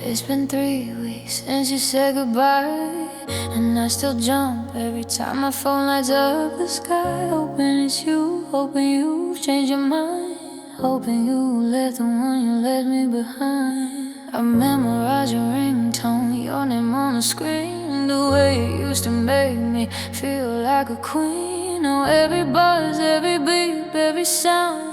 It's been 3 weeks since you said goodbye, and I still jump every time my phone lights up the sky. Hoping it's you, hoping you've changed your mind, hoping you left the one you left me behind. I memorize your ringtone, your name on the screen, the way you used to make me feel like a queen. Oh, every buzz, every beep, every sound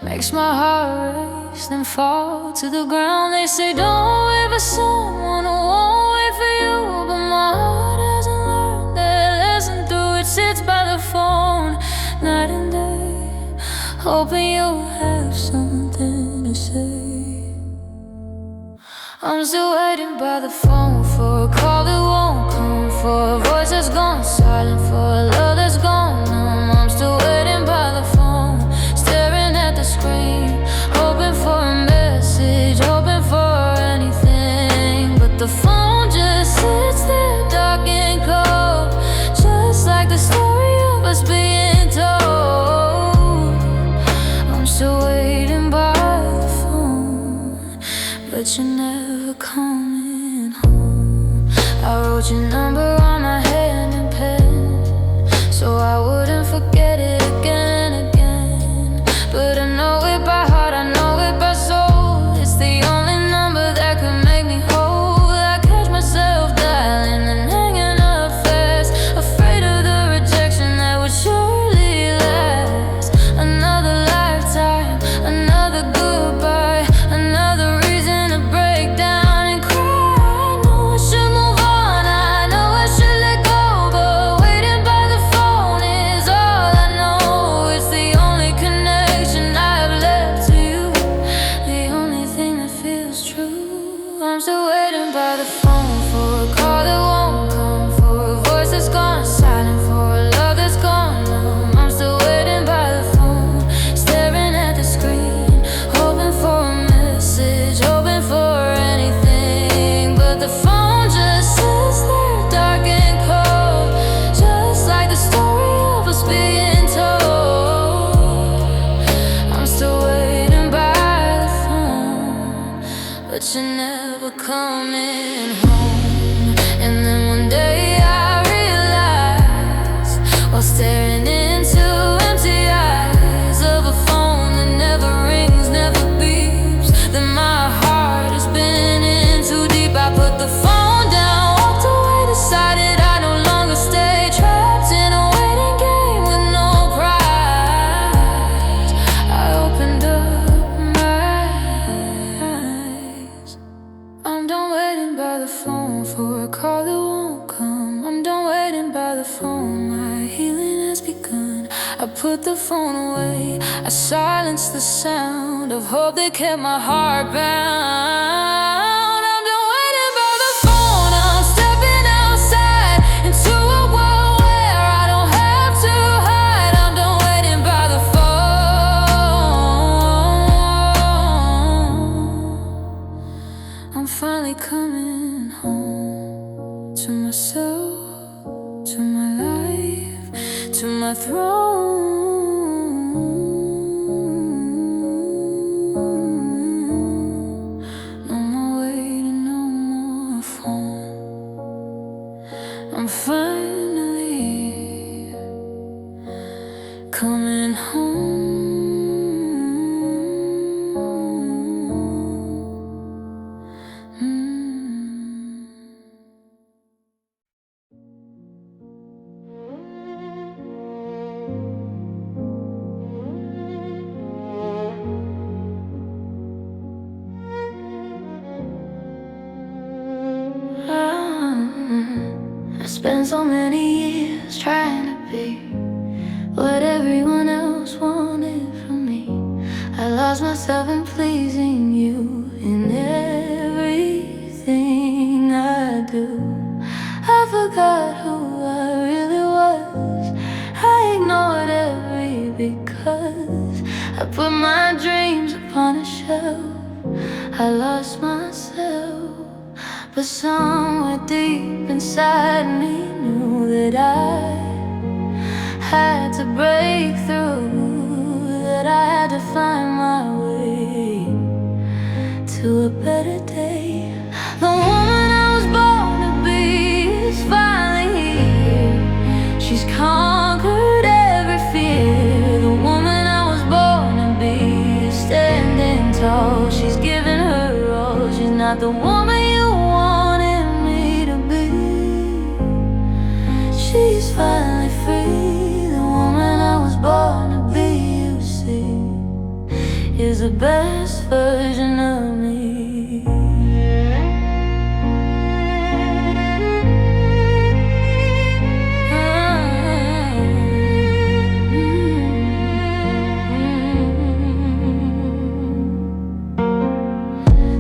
makes my heart race, then fall to the ground. They say don't wait for someone who won't wait for you, but my heart hasn't learned that lesson through it. Sits by the phone night and day, hoping you'll have something to say. I'm still waiting by the phone for a call that won't come, for a voice that's gone silent, for a love that's gone numb. I'm still waiting by the phone, staring at the screen, hoping for a message, hoping for anything. But the phone just sits there dark and cold, just like the story of us being told. I'm still waiting by the phone, but you're never coming home. I wrote your number on my hand in pen, so I wouldn't forget it again and again. But I know it by heart, I know it by soul. It's the only number that could make me whole. I catch myself dialing and hanging up fast, afraid of the rejection that would surely last. Another lifetime, another goodbye, another reason to break down and cry. I know I should move on, I know I should let go, but waiting by the phone is all I know. It's the only connection I have left to you, the only thing that feels true. I'm still waiting by the phone for a call that won't come, for a voice that's gone silent, for a love that's gone numb. I'm still waiting by the phone, staring at the screen, hoping for a message, hoping for anything. But the phone just sits there dark and cold, just like the story of us being told. I'm still waiting by the phone, but you're never coming home. And then one day I realized, while staring into empty eyes of a phone that never rings, never beeps, that my heart has been in too deep. I put the phone down, walked away, decided I no longer stay trapped in a waiting game with no prize. I opened up my eyes. I'm done waiting by the phone for a call that won't come. I'm done waiting by the phone, my healing has begun. I put the phone away, I silenced the sound of hope that kept my heart bound. I'm done waiting by the phone, I'm stepping outside into a world where I don't have to hide. I'm done waiting by the phone. I'm finally coming home, to myself, to my life, to my throne. No more waiting, no more phone. I'm finally coming home. I spent so many years trying to be what everyone else wanted from me. I lost myself in pleasing you in everything I do. I forgot who I really was, I ignored every because. I put my dreams upon a shelf, I lost myself. But somewhere deep inside me knew that I had to break through, that I had to find my way to a better day. The woman I was born to be is finally here. She's conquered every fear. The woman I was born to be is standing tall. She's giving her all. She's not the woman you wanted me to be. She's finally free. The woman I was born to be, you see, is the best version of me.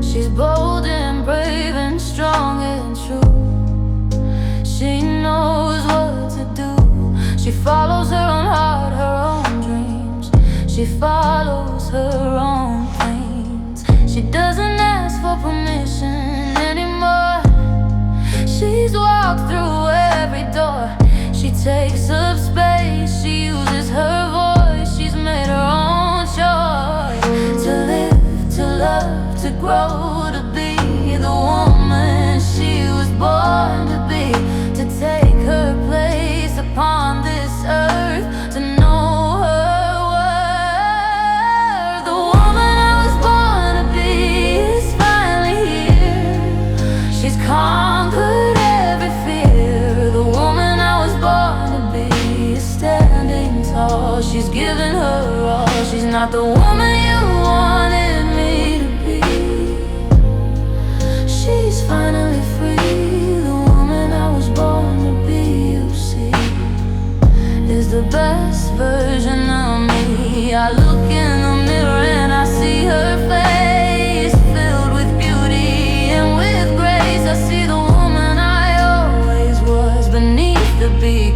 She's bold and brave and strong and true. She knows what to do. She follows her own heart, her own dreams. She follows her own dreams. She doesn't ask for permission anymore. She's walked through every door. She takes up space. She uses her voice. She's made her own choice to live, to love, to grow, to be the woman she was born to be, to take her place upon this earth, to know her worth. The woman I was born to be is finally here. She's conquered every fear. The woman I was born to be is standing tall. She's giving her all. She's not the woman you wanted me to be. She's finally free. The woman I was born to be, you see, is the best version of me. I look in the mirror and I see her face, filled with beauty and with grace. I see the woman I always was beneath the because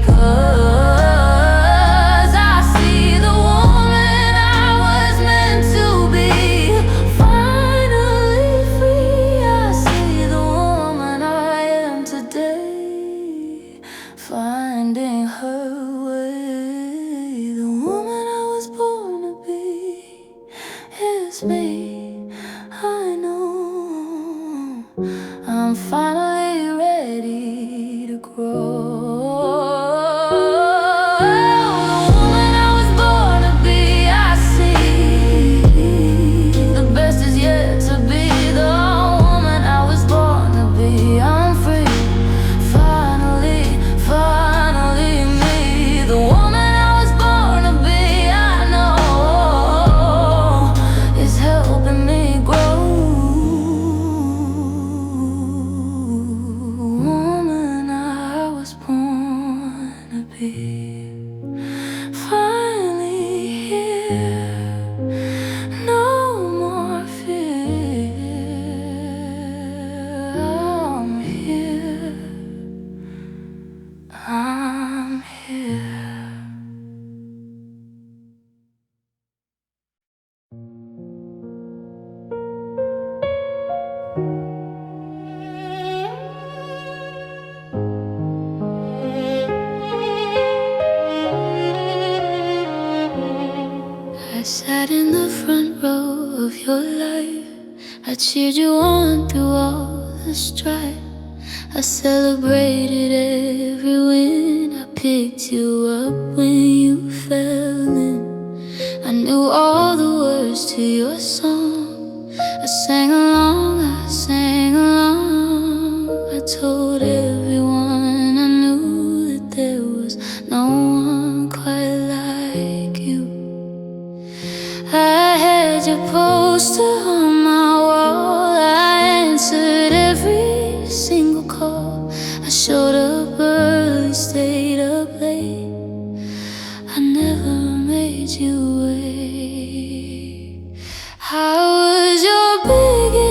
I see the woman I was meant to be. Finally free. I see the woman I am today, finding her way. The woman I was born to be is me. I know I'm finally ready to grow. The woman I was born to be, I see the best is yet to be. The woman I was born to be, I'm free. Finally, finally me. The woman I was born to be, I know, is helping me grow. Woman I was born to be, finally here. No more fear. I'm here. I'm here. I sat in the front row of your life. I cheered you on through all the strife. I celebrated every win. I picked you up when you fell in. I knew all the words to your song. I sang along, I sang along. I told everyone I knew that there was no one quite like you. I had your poster on my wall. I answered every single call. I showed up early, stayed up late. I never made you wait. I was your biggest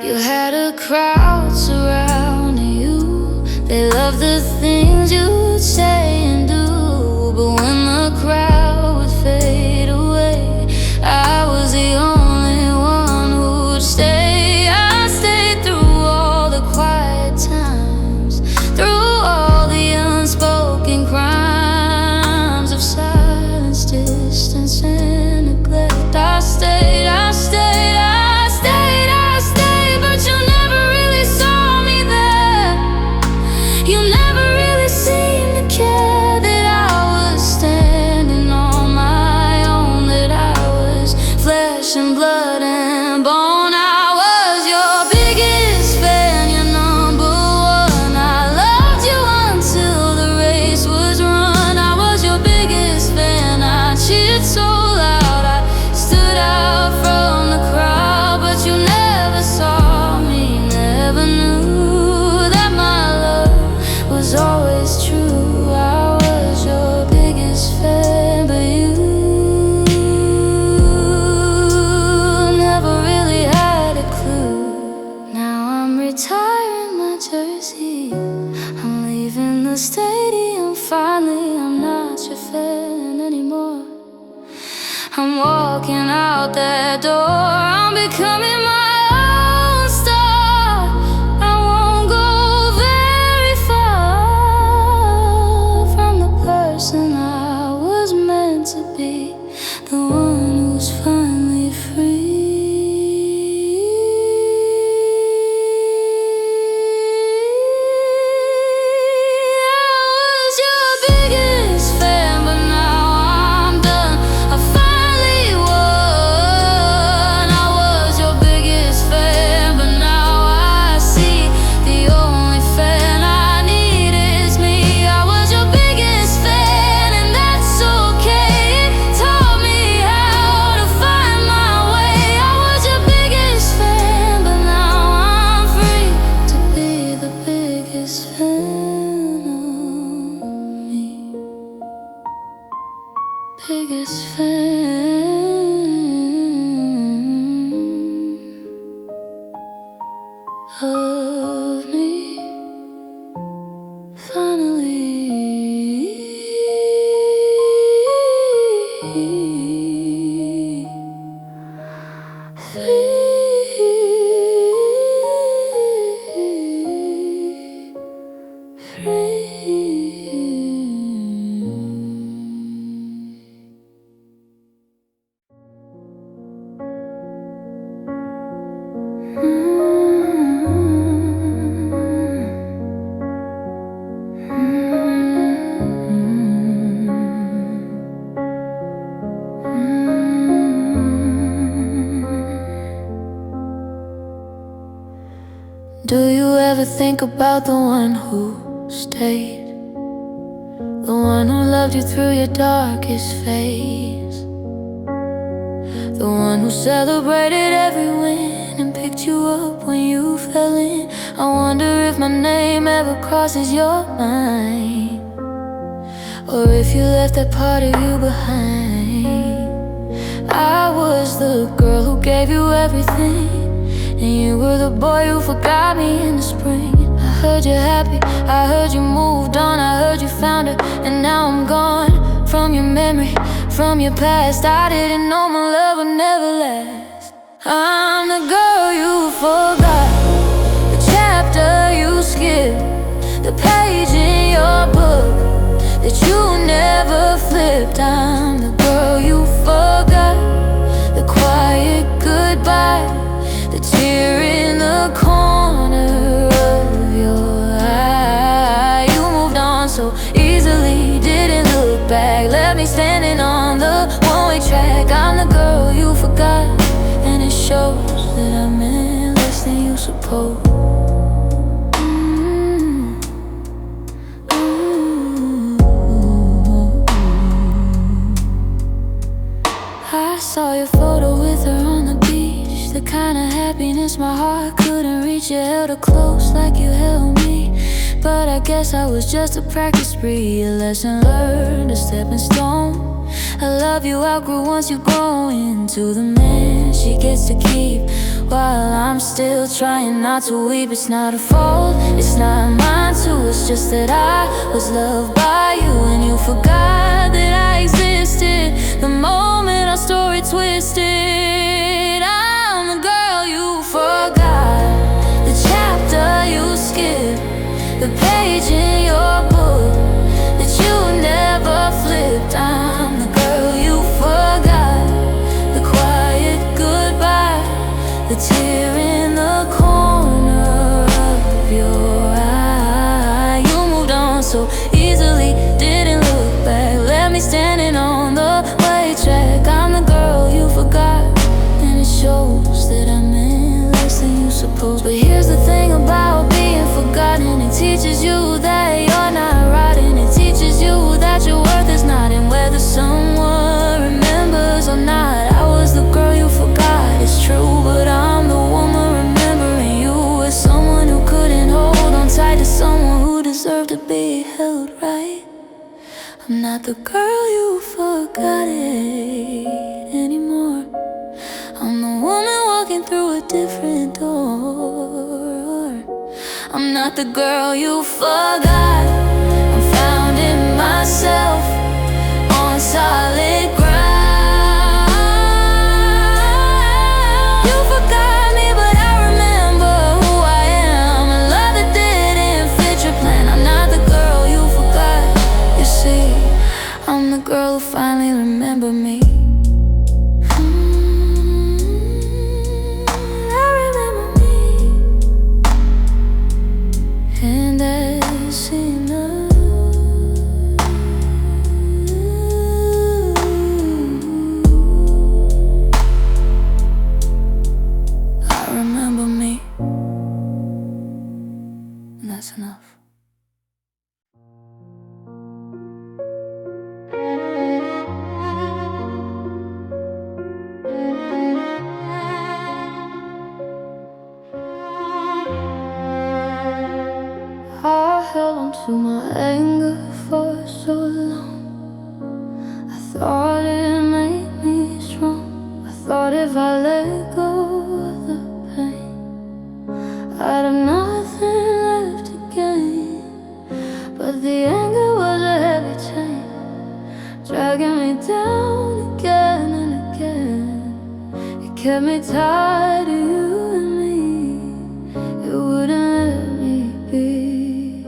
You had a crowd surrounding you. They loved the things you'd say and do. But when the crowd would fade away, I was the only one who'd stay. I stayed through all the quiet times, through all the unspoken crimes of silence, distance, and neglect. I stayed, I stayed, I stayed, I stayed, but you never really saw me there. You never really seemed to care that I was standing on my own, that I was flesh and blood and bone. I was your biggest fan, your number one. I loved you until the race was run. I was your biggest fan. I cheered so loud, I stood out from the crowd, but you never saw me, never knew that my love was always true. I was your biggest fan, but you never really had a clue. Now I'm retiring my jersey, I'm leaving the stadium finally. I'm not your fan anymore. I'm walking out that door, I'm becoming my own star. I won't go very far from the person I was meant to be, the one who's finally free. I was your biggest fan, but now I'm done. I finally won. I was your biggest fan, but now I see the only fan I need is me. I was your biggest fan, and that's okay. It taught me how to find my way. I was your biggest fan, but now I'm free to be the biggest fan of me. Biggest fan of me. Finally Do you ever think about the one who stayed? The one who loved you through your darkest phase? The one who celebrated every win and picked you up when you fell in? I wonder if my name ever crosses your mind, or if you left that part of you behind. I was the girl who gave you everything, and you were the boy who forgot me in the spring. I heard you're happy, I heard you moved on, I heard you found her, and now I'm gone from your memory, from your past. I didn't know my love would never last. I'm the girl you forgot, the chapter you skipped, the page in your book that you never flipped. I'm the girl you forgot, the quiet goodbye, the tear in the corner of your eye. You moved on so easily, didn't look back, left me standing on the one-way track. I'm the girl you forgot, and it shows that I meant less than you supposed. I saw your photo with her on the beach, the kind of happiness my heart couldn't reach. You held her close like you held me, but I guess I was just a practice spree, a lesson learned, a stepping stone. I love you outgrew once you grow into the man she gets to keep, while I'm I'm still trying not to weep. It's not a fault, it's not mine too. It's just that I was loved by you, and you forgot that I existed the moment our story twisted. I'm the girl you forgot, the chapter you skipped, the page in your book that you never flipped. I'm the girl you forgot, the quiet goodbye, the tear in the corner of your eye. You moved on so easily, didn't look back, left me standing on the way track. I'm the girl you forgot, and it shows that I meant less than you supposed. But here's the thing about being forgotten, it teaches you that you're not right, and it teaches you that your worth is not in whether someone remembers or not. I was the girl you forgot, it's true, but I'm the woman remembering you as someone who couldn't hold on tight to someone who deserved to be held right. I'm not the girl you forgot it anymore. I'm the woman walking through a different door. I'm not the girl you forgot. I'm found in myself on solid ground. You forgot me, but I remember who I am. A love that didn't fit your plan. I'm not the girl you forgot. You see, I'm the girl who finally remembered me. That's enough. I held on to my anger for so long. I thought it made me strong. I thought if I let go of the pain, I'd have nothing left to gain. But the anger was a heavy chain, dragging me down again and again. It kept me tied to you and me. It wouldn't let me be,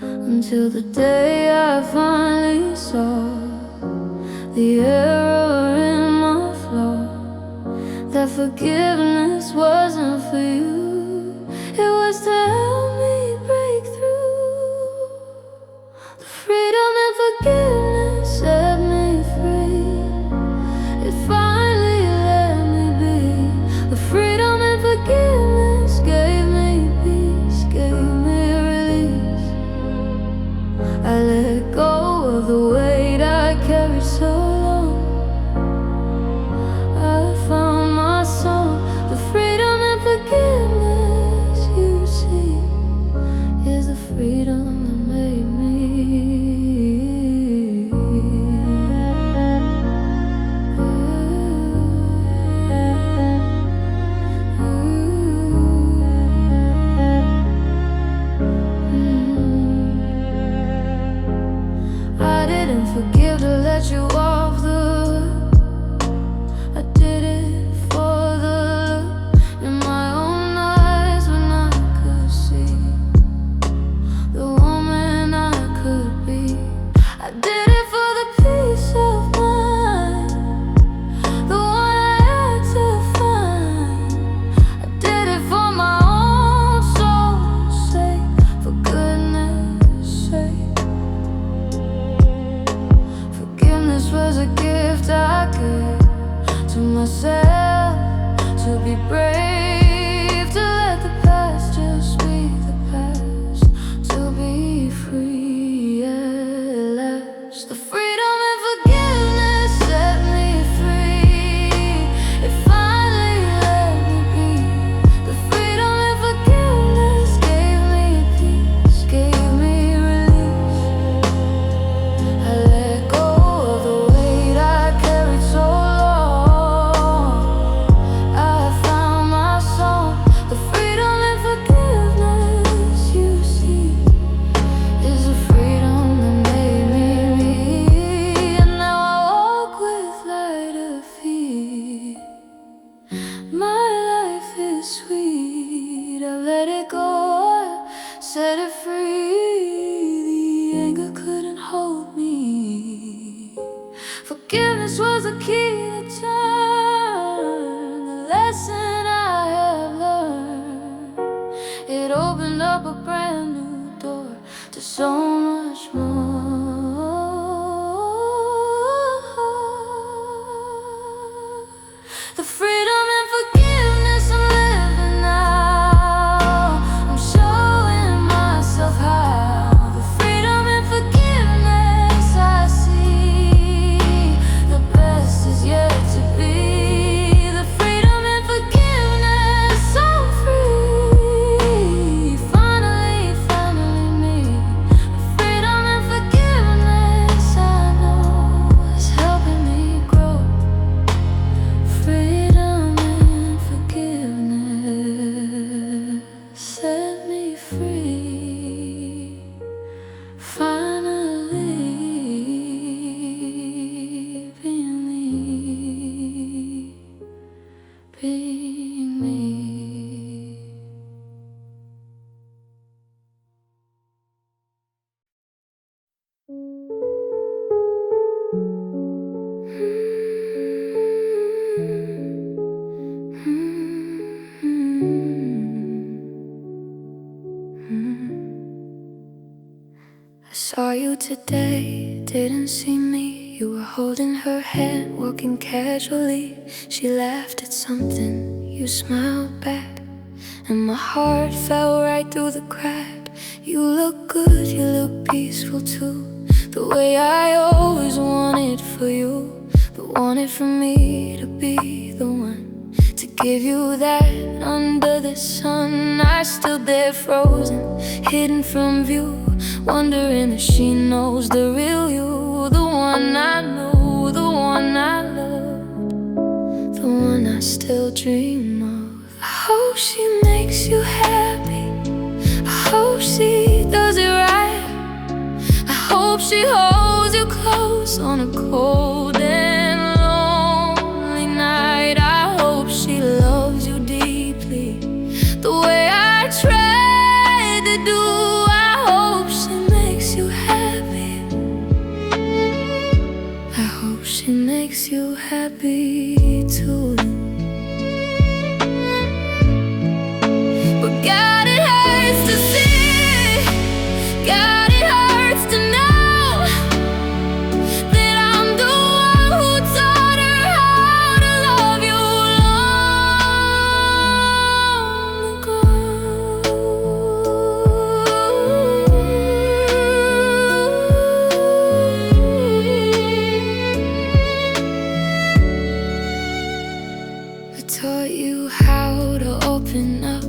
until the day I finally saw the error in my flaw, that forgiveness wasn't for you, it was to help me break through. The freedom and forgiveness set me free. It finally let me be. The freedom and forgiveness gave me peace, gave me release. I let go of the weight I carried so long. I found my song. The freedom and forgiveness, you see, is the freedom that made me. I didn't forgive to let you off the hook. I did it for the look in my own eyes when I could see the woman I could be. I did it for the peace of mind, the one I had to find. I did it for my own soul's sake, for goodness sake. Forgiveness was a brand new door to so much more. The freedom and forgiveness I'm living now, I'm showing myself how. The freedom and forgiveness I see, the best is yet to be. The freedom and forgiveness, I'm free. Finally, finally me. The freedom and forgiveness I know is helping me grow. Freedom and forgiveness set me free. Finally being me, being me. I saw you today, didn't see me. You were holding her hand, walking casually. She laughed at something, you smiled back, and my heart fell right through the crack. You look good, you look peaceful too, the way I always wanted for you. But wanted for me to be the one to give you that under the sun. I stood there frozen, hidden from view, wondering if she knows the real you. The one I know, the one I love, the one I still dream of. I hope she makes you happy, I hope she does it right. I hope she holds you close on a cold and lonely night. I hope she loves you deeply, the way I tried to do. I hope she makes you happy, I hope she makes you happy too. But God, it hurts to see, God, it hurts to know that I'm the one who taught her how to love you long ago. I taught you how to open up,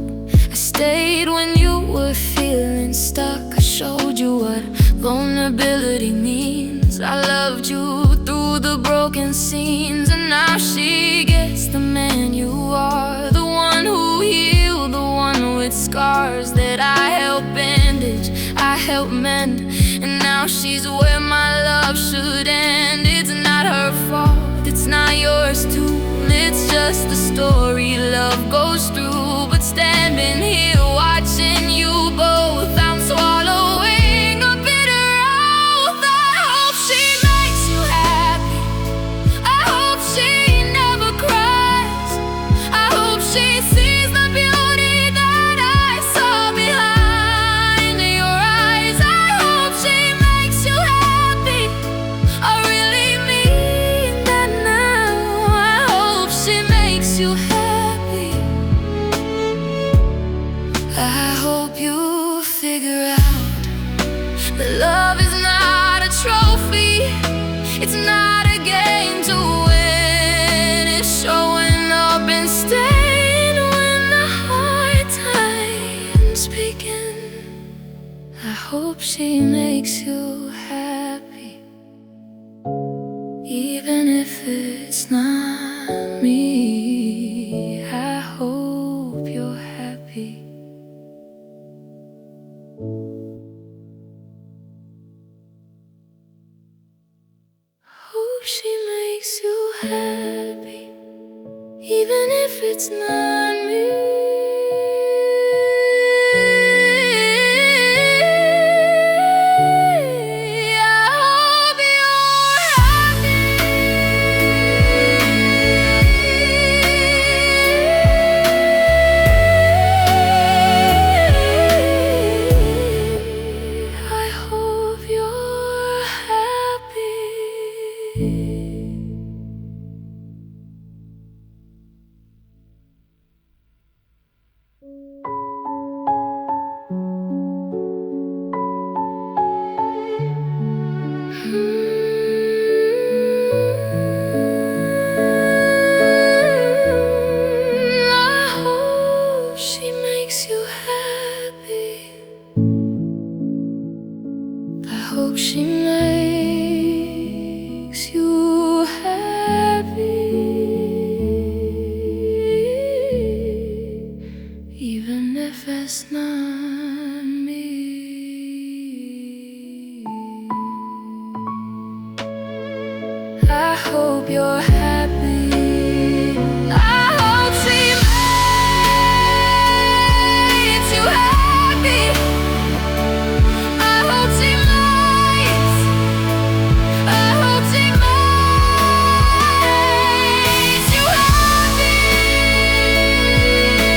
I stayed when you were feeling stuck. I showed you what vulnerability means. I loved you through the broken scenes, and now she gets the man you are, the one who healed, the one with scars that I helped bandage, I helped mend. And now she's where my love should end. It's not her fault, it's not yours too, it's just the story love goes through. But standing here watching you both, I'm swallowing a bitter oath. I hope she makes you happy, I hope she never cries. I hope she sees the beauty that I saw behind your eyes. I hope she makes you happy, I really mean that now. I hope she makes you happy, I hope you figure out that love is not a trophy, it's not a game to win. It's showing up and staying when the hard times begin. I hope she makes you happy, even if it's not me. I hope you're happy. Hope she makes you happy, even if it's not me. I hope you're happy. life as not me. I hope you're happy. I hope she makes you happy. I hope she makes. I hope she makes you happy.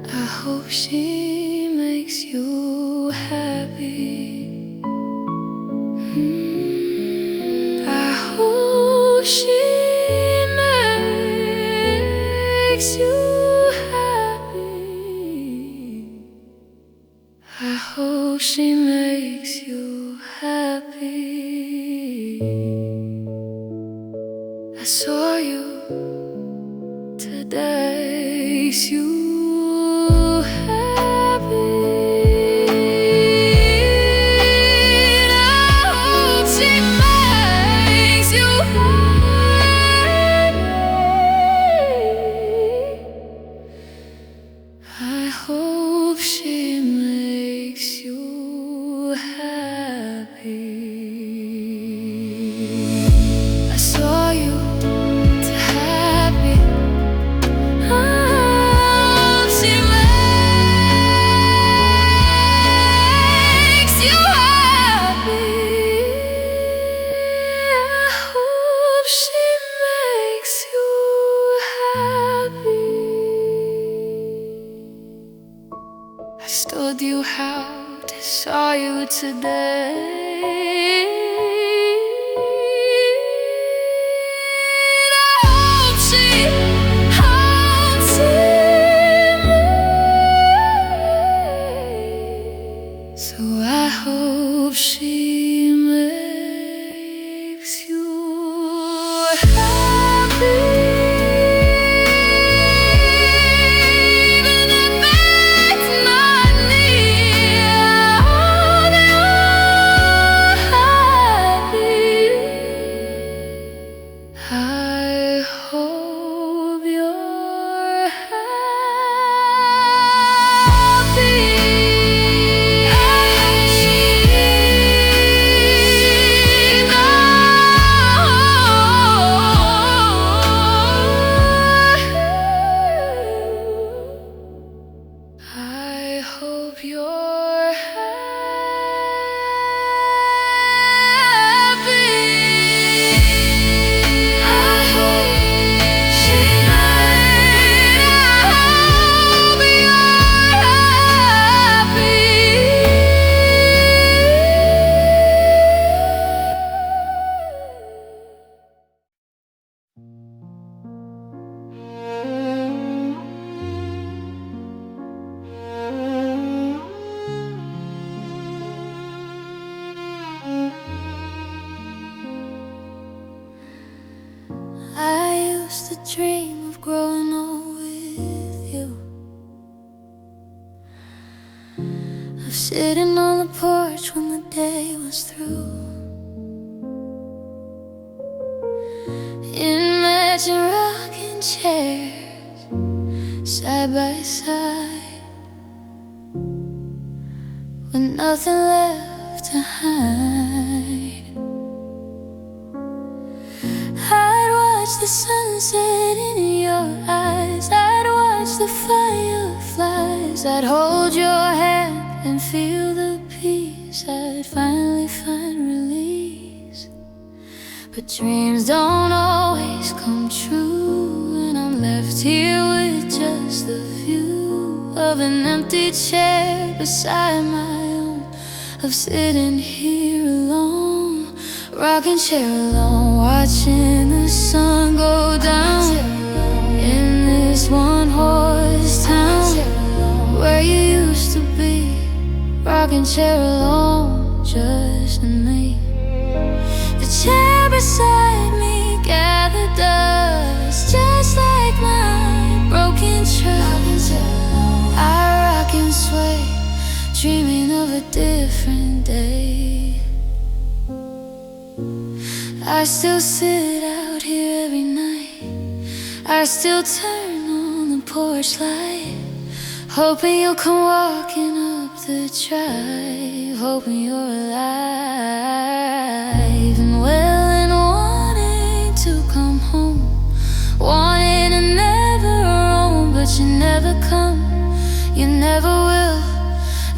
I hope she makes you happy. I hope she makes you happy. I hope she makes you happy. I saw you today, makes you happy. I hope she makes you happy. I hope she makes you happy. I saw you to happy. I hope she makes you happy. I hope she makes you happy. I told you how to saw you today. I hope she makes. So I hope she makes you happy. Even if it's not me, I hope you're happy. I hope you're happy. I hope you're happy. I hope she makes. I hope you're happy. I used to dream of growing old with you, of sitting on the porch when the day was through, in matching rocking chairs, side by side, with nothing left to hide. I'd watch the sunset in your eyes, I'd watch the fireflies, I'd hold your hand and feel the peace, I'd finally find release. But dreams don't always come true, and I'm left here with just the view of an empty chair beside my own, of sitting here alone, rocking chair alone, watching the sun go down in this one-horse town where you used to be, rocking chair alone, just me. The chair beside me gathered dust, just like my broken trust. I rock and sway, dreaming of a different day. I still sit out here every night. I still turn on the porch light, hoping you'll come walking up the drive, hoping you're alive and well and wanting to come home, wanting to never roam, but you never come, you never will.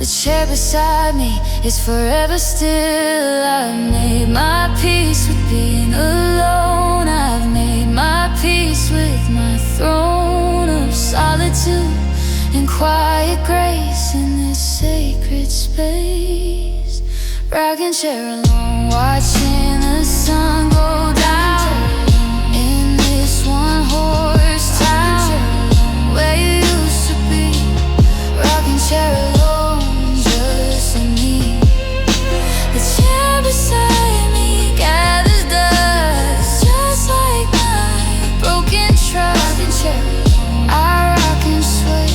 The chair beside me is forever still. I've made my peace with being alone. I've made my peace with my throne of solitude and quiet grace in this sacred space. Rocking chair alone, watching the sun go down in this one-horse town where you used to be. Rocking chair alone. The chair beside me gathers dust, just like my broken trust. I rock and sway,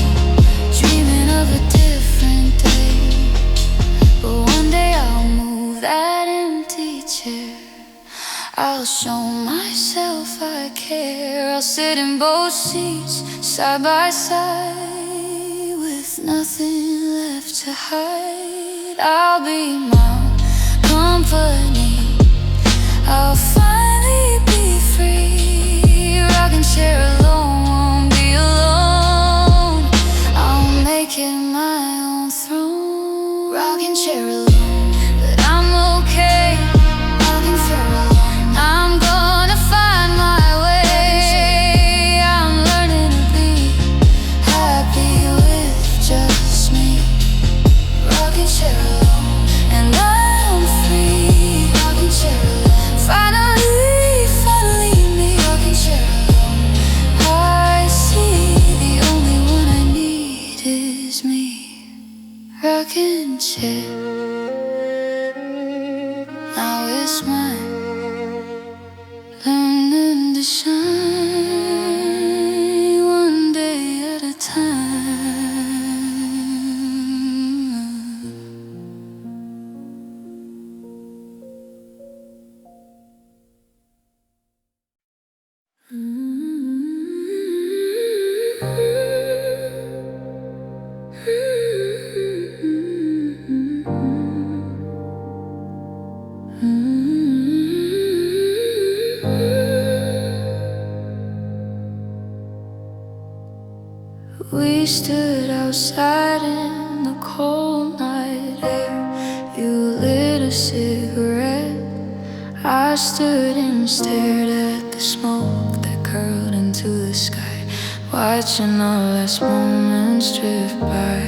dreaming of a different day. But one day I'll move that empty chair. I'll show myself I care. I'll sit in both seats, side by side, with nothing left to hide. I'll be my company. I'll finally be free. Rocking chair alone, won't be alone. I'll make it my own throne. Rocking chair alone, but I'm okay. Rocking chair alone, I'm gonna find my way. I'm learning to be happy with just me. Rocking chair alone, and I'm free. Rocking chair alone, finally me. Rocking chair alone, I see the only one I need is me. Rocking chair, now it's mine, learning to shine one day at a time. We stood outside in the cold night air. You lit a cigarette. I stood and stared at the smoke that curled into the sky, watching our last moments drift by.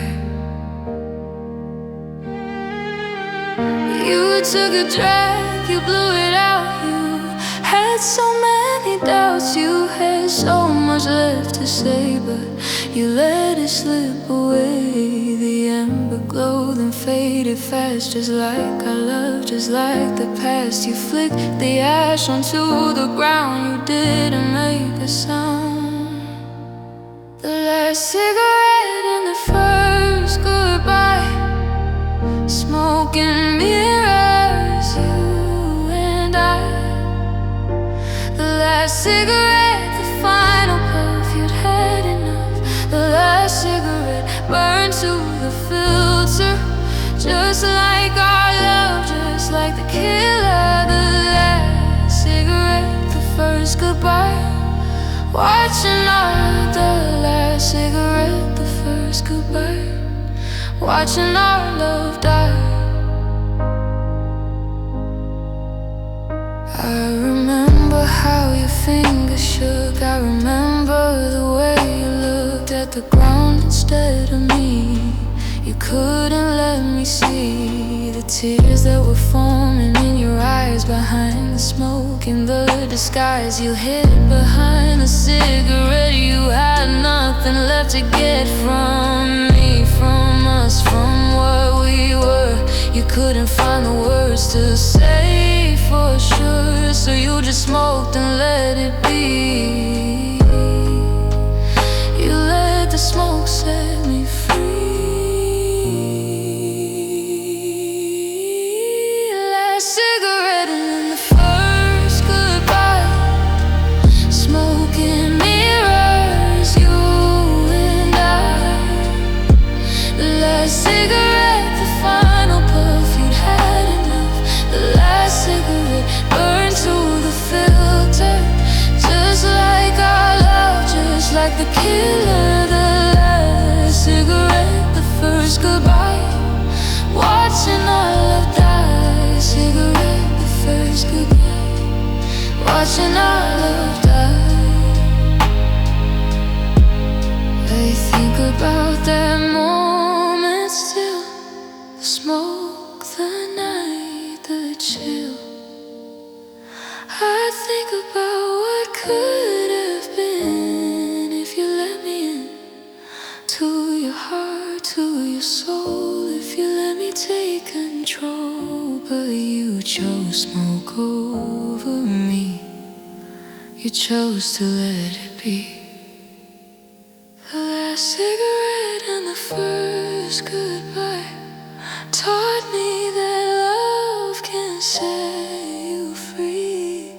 You took a drag, you blew it out. You had so many doubts, you had so much left to say, but you let it slip away. The ember glowed and faded fast, just like our love, just like the past. You flicked the ash onto the ground, you didn't make a sound. The last cigarette and the first goodbye, smoking mirrors, you and I. The last cigarette, the final puff, you'd had enough. The last cigarette burned to the filter, just like our love, just like the killer. The last cigarette, the first goodbye, watching the last cigarette, the first goodbye, watching our love die. I remember how your fingers shook. I remember the way you looked at the ground instead of me. You couldn't let me see the tears that were forming in your eyes behind the smoke in the disguise. You hid behind a cigarette. You had nothing left to get from me, from us, from what we were. You couldn't find the words to say for sure, so you just smoked and let it be. You let the smoke set me free. Last cigarette and then the first watching our love die. They think about that moment still. The smoke, the night, the chill. I think about what could have been if you let me in to your heart, to your soul, if you let me take control. But you chose smoke over me. You chose to let it be. The last cigarette and the first goodbye taught me that love can set you free.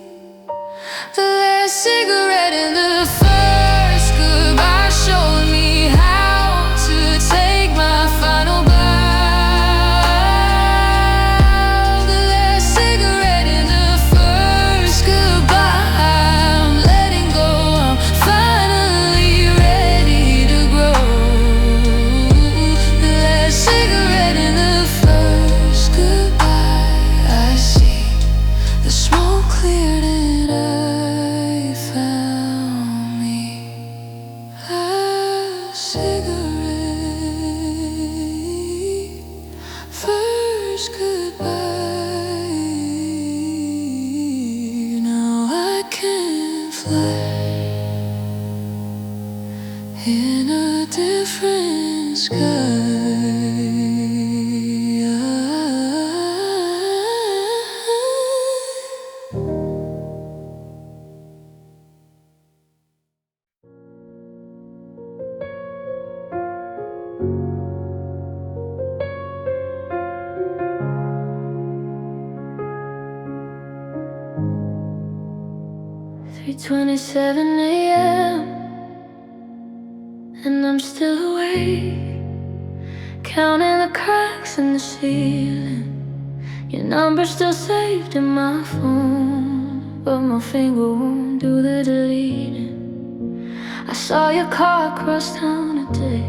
The last cigarette and the first goodbye showed me how to take my final bow. The last cigarette and the first goodbye, I'm letting go, I'm finally ready to grow. The last cigarette and the first goodbye, I see the smoke cleared and I found me. Last cigarette, first goodbye. Now I can fly in a different sky. 3:27 a.m. and I'm still awake, counting the cracks in the ceiling. Your number's still saved in my phone, but my finger won't do the deleting. I saw your car cross town today.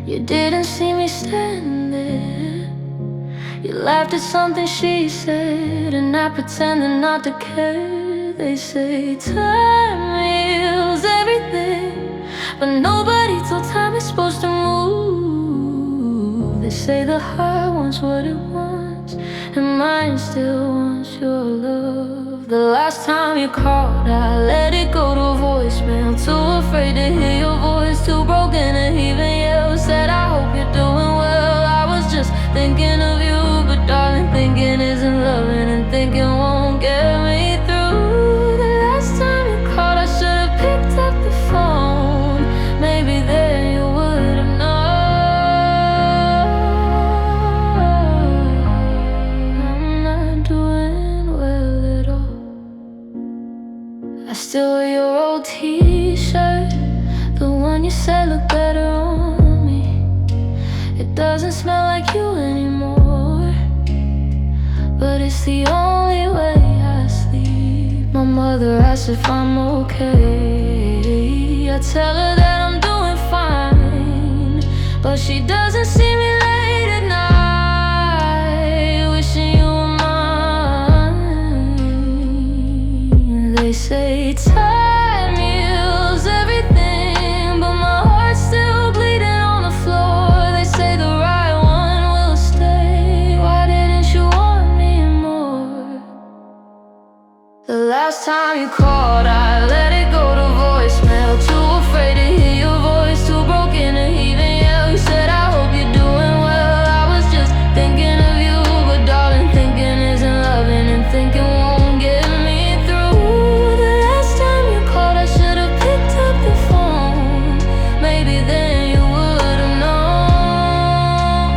You didn't see me standing there. You laughed at something she said, and I pretended not to care. They say time heals everything, but nobody told time it's supposed to move. They say the heart wants what it wants, and mine still wants your love. The last time you called, I let it go to voicemail. Too afraid to hear your voice, too broken to even yell. Said I hope you're doing well. I was just thinking of you, but darling, thinking isn't loving, and thinking won't get me through. The last time you called, I should have picked up the phone. Maybe then you would have known. I'm not doing well at all. I still wear your old t-shirt, the one you said looked better on me. It doesn't smell like you anymore, but it's the only way I sleep. My mother asks if I'm okay. I tell her that I'm doing fine, but she doesn't see me late at night, wishing you were mine. They say time heals everything, but my heart's still bleeding on the floor. They say the right one will stay. Why didn't you want me more? The last time you called, I let it go to voicemail. Too afraid to hear your voice, too broken to even yell. You said I hope you're doing well. I was just thinking of you, but darling, thinking isn't loving, and thinking won't get me through. The last time you called, I should have picked up the phone. Maybe then you would have known.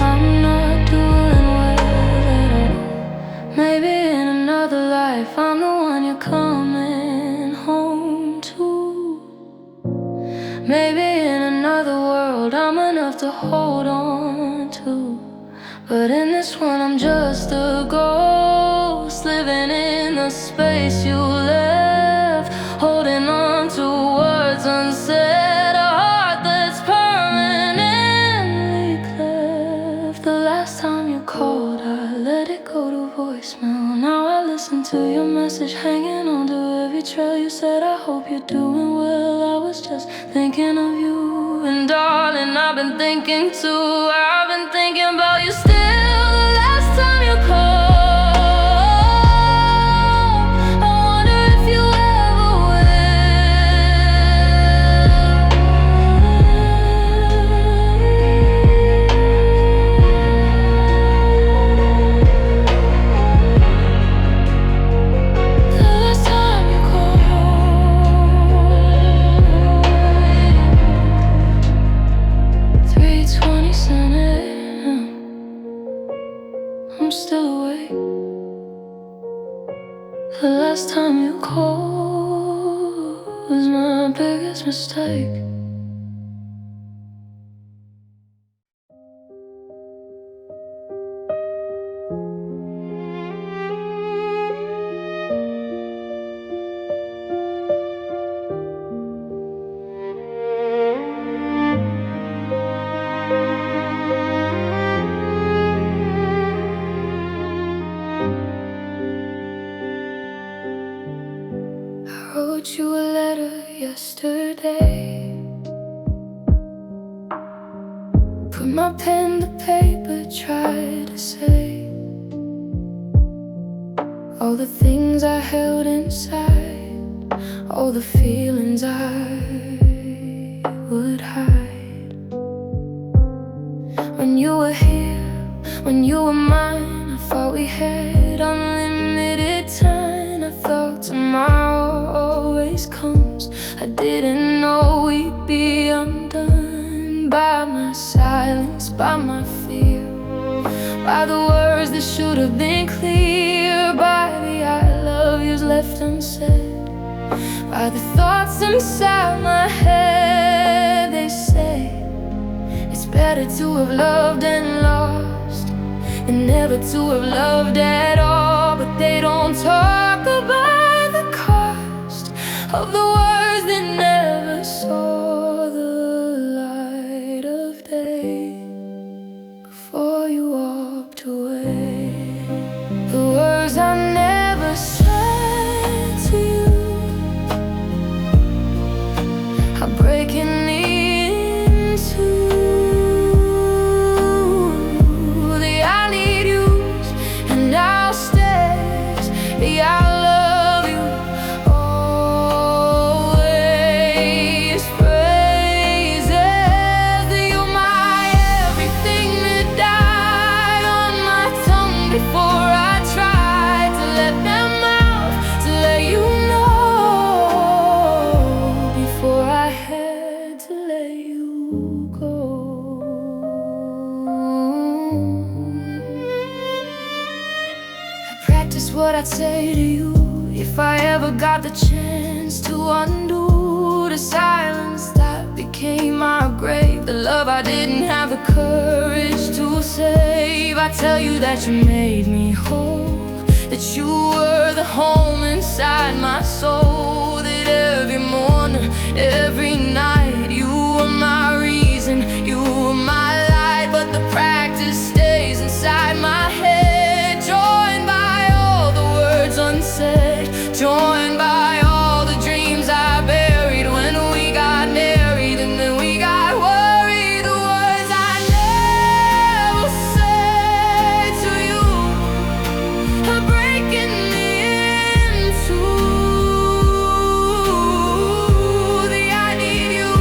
I'm not doing well at all. Maybe in another life I'm the one you're coming home to. Maybe in another world I'm enough to hold on to. But in this one I'm just a ghost, living in the space you left, holding on to words unsaid, a heart that's permanently cleft. The last time you called, I I let it go to voicemail. Now I listen to your message, hanging on to every trail. You said I hope you're doing well. I was just thinking of you. And darling, I've been thinking too. I've been thinking about you still. The last time you called, I'm still awake. The last time you called was my biggest mistake. I wrote you a letter yesterday. Put my pen to paper, tried to say all the things I held inside, all the feelings I would hide. When you were here, when you were mine, I thought we had unlimited time. I thought tomorrow always comes. I didn't know we'd be undone by my silence, by my fear, by the words that should have been clear, by the I love yous left unsaid, by the thoughts inside my head. They say it's better to have loved and lost than never to have loved at all. But they don't talk about the cost of the words that never saw the light of day before you walked away. The words I never said to you are breaking into the I need yous and I'll stay. The I love you always. Phrases that you're my everything that died on my tongue before I tried to let them out, to let you know, before I had to let you go. I practiced what I'd say to you if I ever got the chance to undo the silence that became my grave, the love I didn't have the courage to save. I tell you that you made me whole, that you were the home inside my soul, that every morning, every night, you were my reason, you were my light. But the practice stays inside my head, joined by all the words unsaid, joined by all the dreams I buried when we got married and then we got worried. The words I never said to you are breaking into the I need you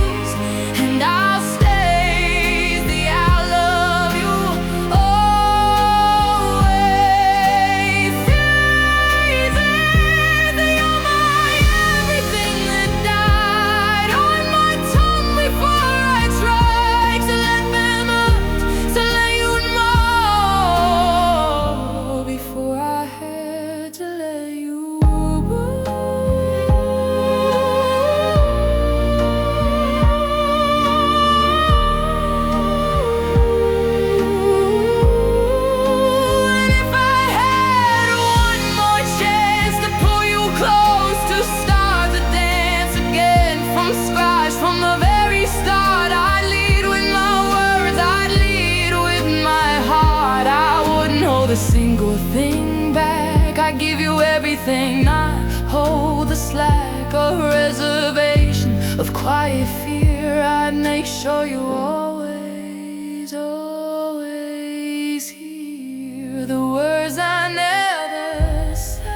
single thing back. I give you everything, not hold the slack. A reservation of quiet fear. I'd make sure you always, always hear the words I never said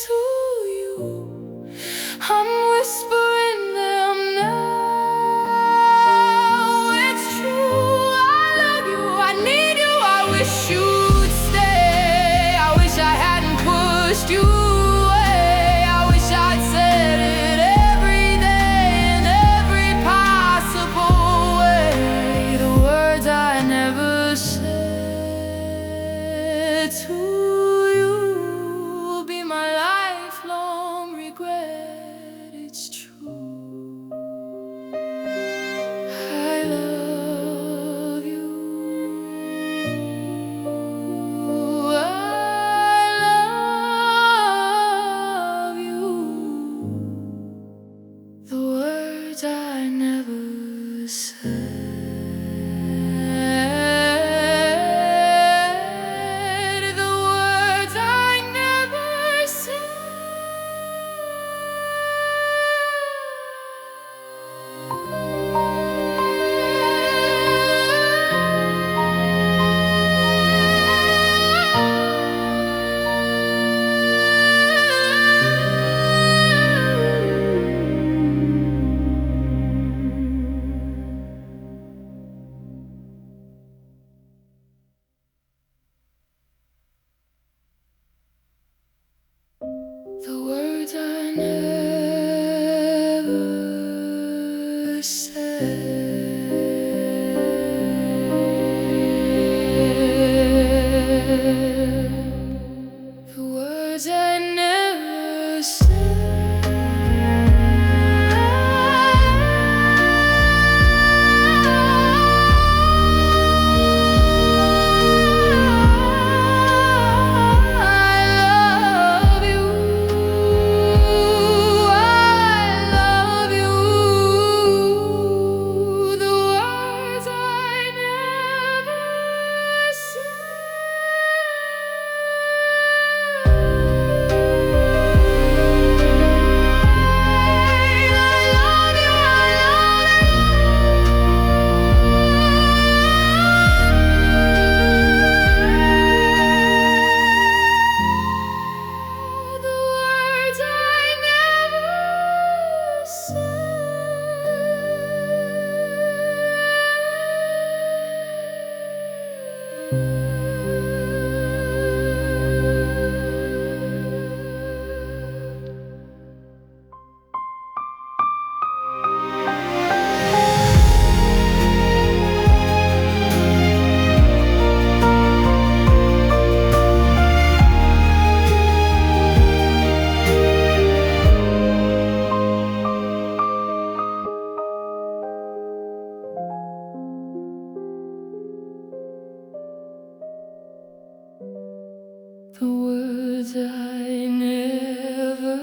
to you. I'm whispering them now. It's true, I love you, I need you, I wish you'd stay. I wish I hadn't pushed you away. I wish I'd said it every day in every possible way. The words I never said to you will be my lifelong regret. It's true, I love you, I love you. The words I never said, the words I never said. The words I never said, the words I never the words I never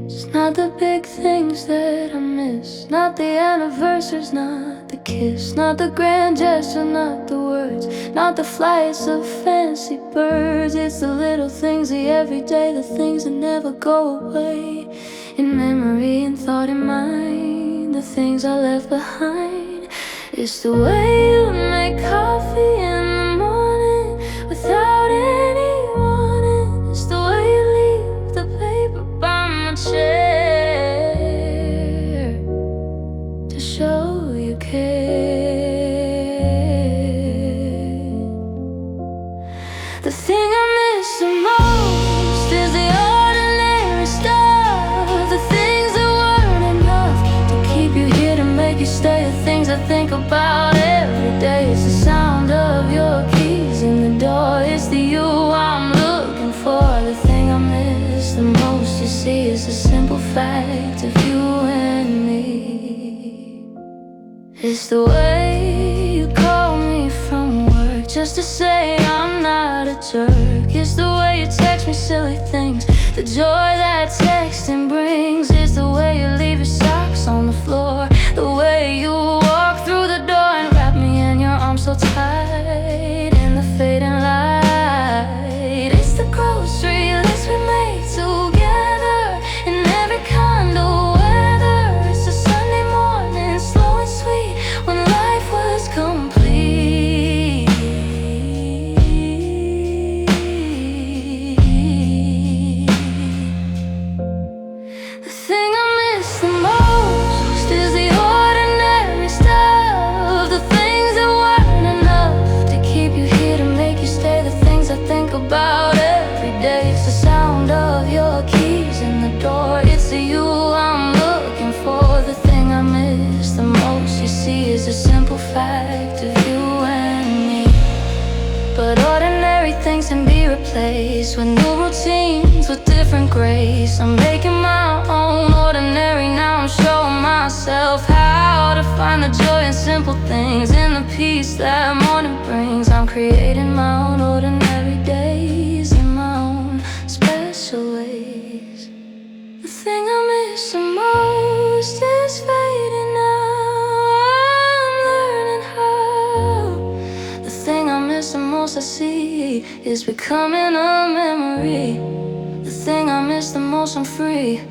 It's not the big things that I miss, not the anniversaries, not the kiss, not the grand gesture, not the words, not the flights of fancy birds. It's the little things, the everyday, the things that never go away. In memory and thought in mind, the things I left behind. It's the way you make coffee in the morning without any warning. It's the way you leave the paper by my chair to show you care. The thing I miss the most I think about every day. It's the sound of your keys in the door. It's the you I'm looking for. The thing I miss the most, you see, is the simple fact of you and me. It's the way you call me from work just to say I'm not a jerk. It's the way you text me silly things, the joy that texting brings. It's the way you leave your socks on the floor, the way you walk through the door and wrap me in your arms so tight in the fading light. It's the grocery list we made together in every kind of weather. It's a Sunday morning, slow and sweet, when life was complete. The thing I miss the most is the ordinary stuff, the things that weren't enough to keep you here, to make you stay. The things I think about every day. It's the sound of your keys in the door. It's the you I'm looking for. The thing I miss the most, you see, is the simple fact of you and me. But ordinary things can be replaced with new routines, with different grace. I'm making my own ordinary now. I'm showing myself how to find the joy in simple things, in the peace that morning brings. I'm creating my own ordinary days in my own special ways. The thing I miss the most is fading now. I'm learning how. The thing I miss the most, I see, is becoming a memory. The thing I miss the most, I'm free.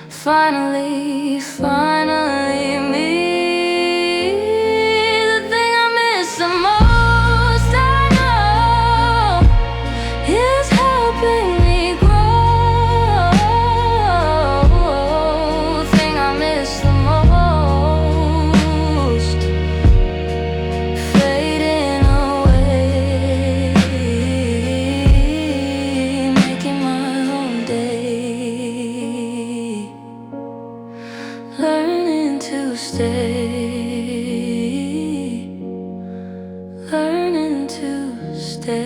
Finally, finally me. The thing I miss the most, I know, is helping me grow. The thing I miss the most, fading away, making my own day, learning to stay, learning to stay.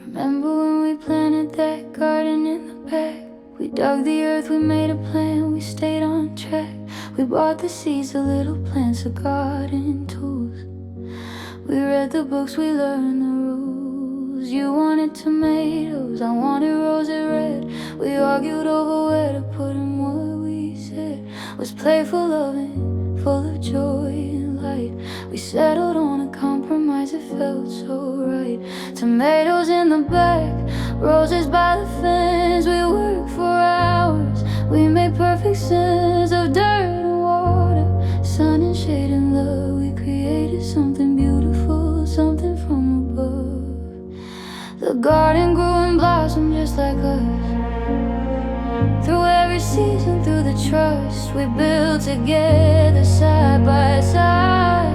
Remember when we planted that garden in the back? We dug the earth, we made a plan, we stayed on track. We bought the seeds, the little plants, the garden tools. We read the books, we learned the rules. You wanted tomatoes, I wanted rosy red. We argued over where to put them. What we said was playful, loving, full of joy and light. We settled on a compromise, it felt so right. Tomatoes in the back, roses by the fence. We worked for hours, we made perfect sense of dirt and water, sun and shade and love. We created something beautiful, something from above. The garden grew and blossomed just like us. Through every season, through the trust we built together, side by side,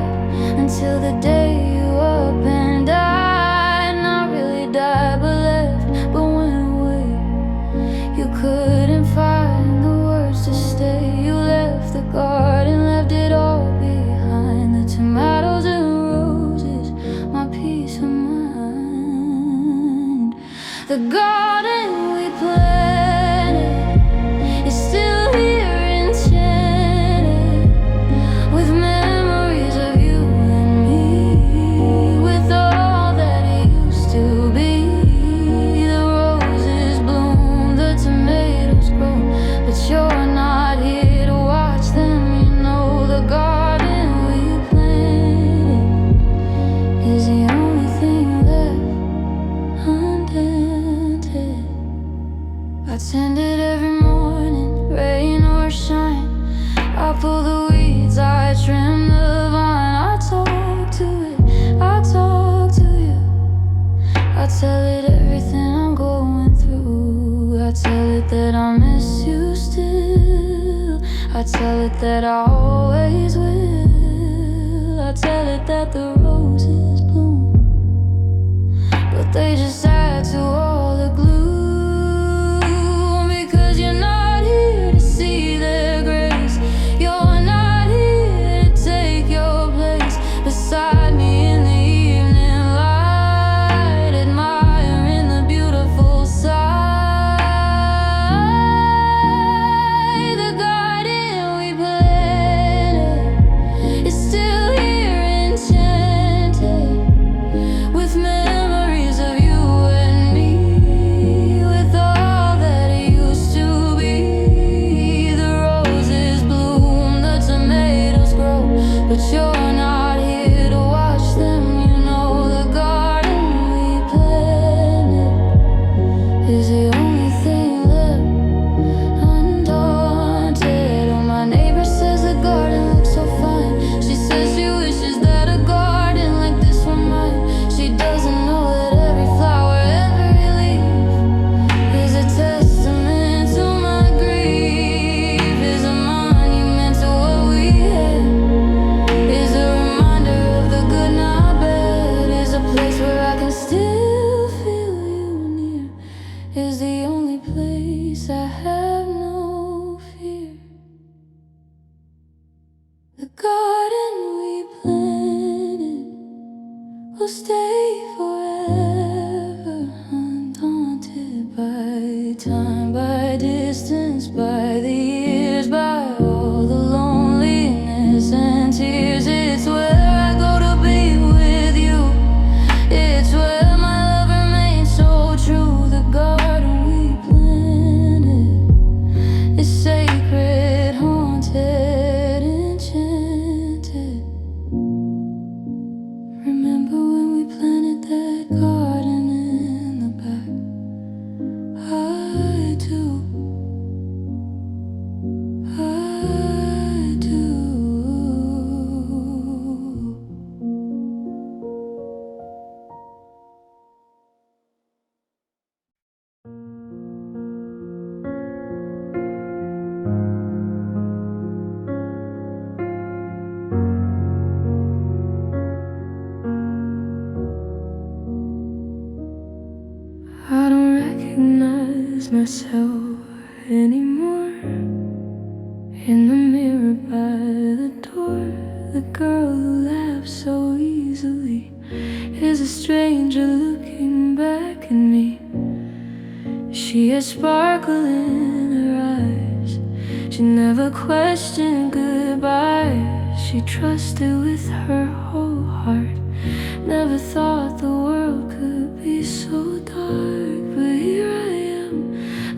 until the day you up and died. Not really died, but left, but went away. You couldn't find the words to stay. You left the garden, left it all behind. The tomatoes and roses, my peace of mind. The garden we planted is still here, enchanted with memories of you and me, with all that it used to be. The roses bloom, the tomatoes grow, but you're not here to watch them. You know the garden we planted is the only thing left undone. that I always will. I tell it that the roses bloom, but they just add to all the gloom. Because you're not here to see their grace, you're not here to take your place beside me in the evening light, admiring the beautiful sight. The garden we planted is still here, enchanted with memories of you and me, with all that it used to be. The roses bloom, the tomatoes grow, but you're not here to watch them. You know the garden we planted is the only thing left undaunted. Oh, my neighbor says the garden looks so fine. She says she wishes that a garden like this were mine. She doesn't know that every flower, every leaf is a testament to my grief, is a monument to what we had, is a reminder of the good, not bad, is a place where I can still feel you near, is the only place I have no fear. The garden we planted will stay forever, undaunted by time, by distance, by the years, by all the loneliness and tears. It's where I go to be with you, it's where my love remains so true. The garden we planted is sacred, haunted, enchanted. Remember when we planted that garden in the back? I do, I do. I don't recognize myself anymore in the mirror by the door. The girl who laughs so easily is a stranger looking back at me. She has sparkle in her eyes, she never questioned goodbye. She trusted with her whole heart, never thought the world could be so dark. But here I am,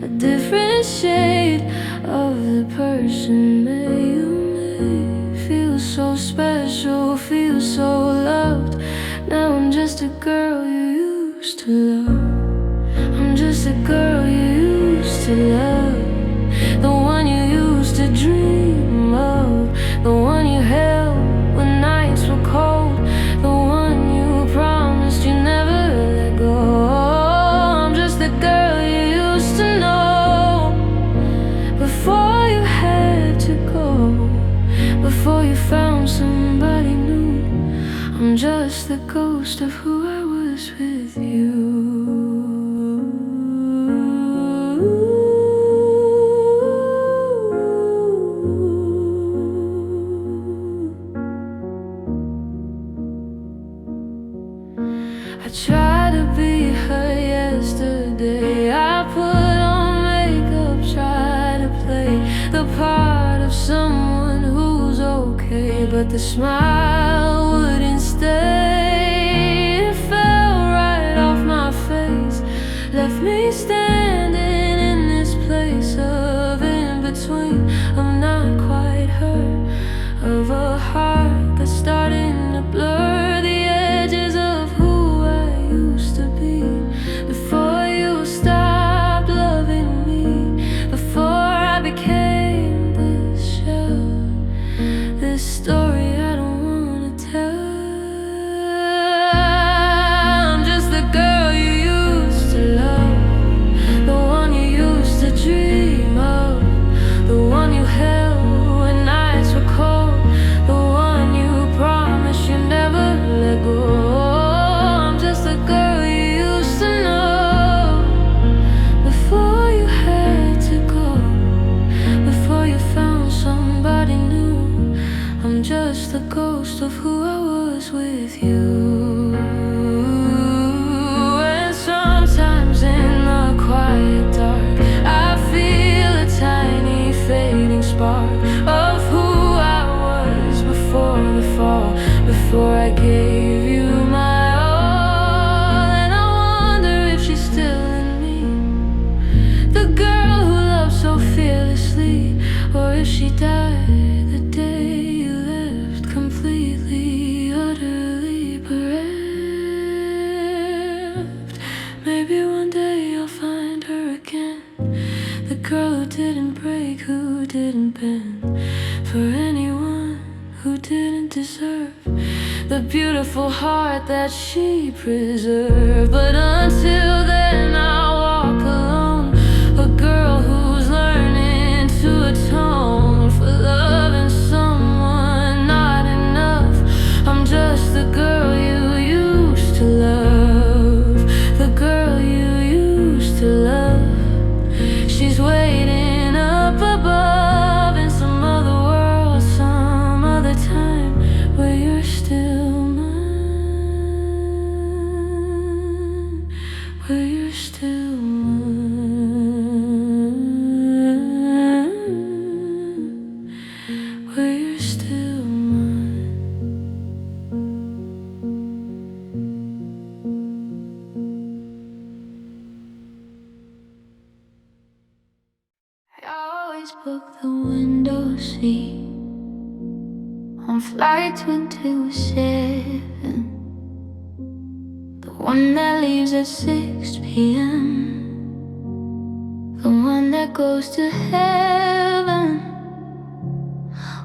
a different shade of the person that you made. Feel so special, feel so loved. Now I'm just a girl you used to love. I'm just a girl you used to love, the one you used to dream of, the one you held when nights were cold, the one you promised you never let go. I'm just the girl you used to know before you had to go, before you found somebody new. I'm just the ghost of who I was with you. I tried to be her yesterday, I put on makeup, tried to play the part of someone who's okay, but the smile wouldn't stay. It fell right off my face, left me standing in this place of in-between, of not quite her, of a heart that's starting to blur the edges of who I used to be. Before you stopped loving me, before I became this shell, this story I don't wanna tell. I'm just the girl you used to love, the one you used to dream of, the one you held when nights ghost of who I was with you. And sometimes in the quiet dark, I feel a tiny fading spark of who I was before the fall, before I gave you my all. And I wonder if she's still in me, the girl who loved so fearlessly, or if she died the day you left, completely, utterly bereft. Maybe one day I'll find her again, the girl who didn't break, who didn't bend for anyone who didn't deserve the beautiful heart that she preserved. But until then I'll walk alone, a girl who's learning to atone for loving someone not enough. I'm just the girl you used to love, the girl you used to love. She's waiting up above in some other world, some other time, where you're still mine, where you're still mine, where you're still mine. I always book the window seat on flight 227, the one that leaves at 6 p.m., the one that goes to heaven.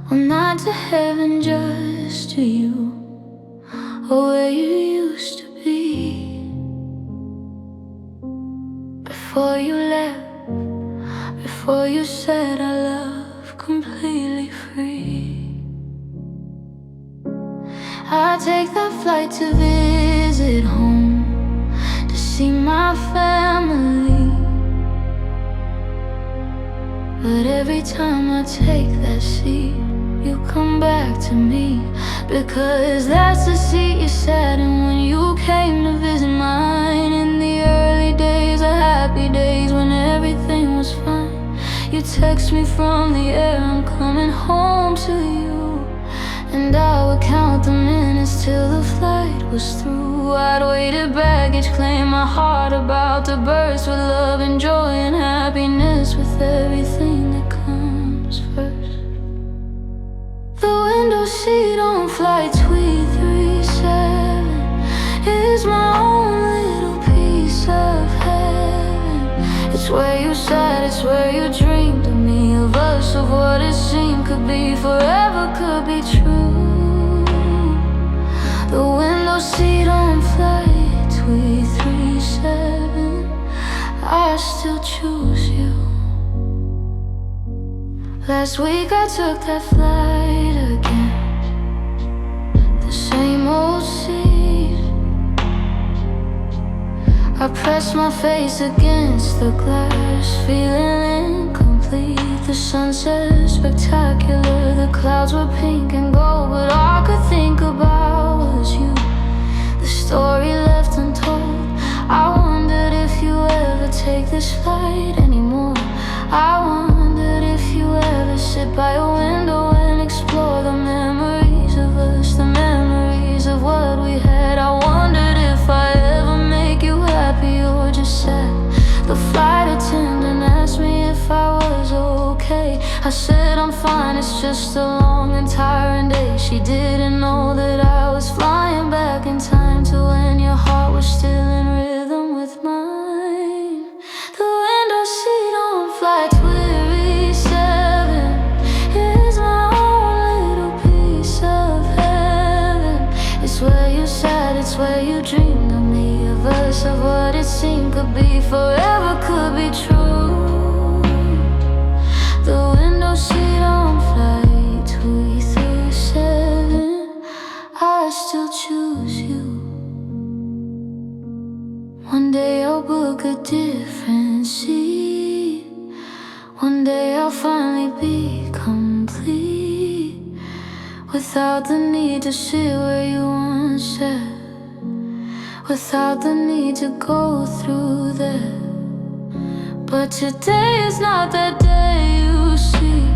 Well, not to heaven, just to you, or where you used to be before you left, before you said I love completely free. I take that flight to visit home, to see my family. But every time I take that seat, you come back to me, because that's the seat you sat in when you came to visit mine. In the early days, the happy days when everything was fine, you text me from the air, I'm coming home to you. And I would count the minutes till the flight was through. I'd weighted baggage, claim my heart about to burst with love and joy and happiness, with everything that comes first. The window seat on flight 337 is my own little piece of heaven. It's where you sat, it's where you dreamed of me, of us, of what it seemed could be, forever could be true. The window seat on flight 337, I still choose you. Last week I took that flight again, the same old seat. I pressed my face against the glass, feeling incomplete. The sunset spectacular, the clouds were pink and gold, but all I could think about was you, the story left untold. I wondered if you ever take this flight anymore. I wondered if you ever sit by a window and explore the memories of us, the memories of what we had. I wondered if I ever make you happy or just sad. The flight attendant asked me if I was okay. I said I'm fine, it's just a long and tiring day. She didn't know that I was flying back in time to when your heart was still in rhythm with mine. The window seat on flight 27 is my own little piece of heaven. It's where you sat, it's where you dreamed of me, of us, of what it seemed could be, forever could be true. The window seat on flight 337, I still choose you. One day I'll book a different seat, one day I'll finally be complete without the need to sit where you once sat, without the need to go through that. But today is not that day, you see.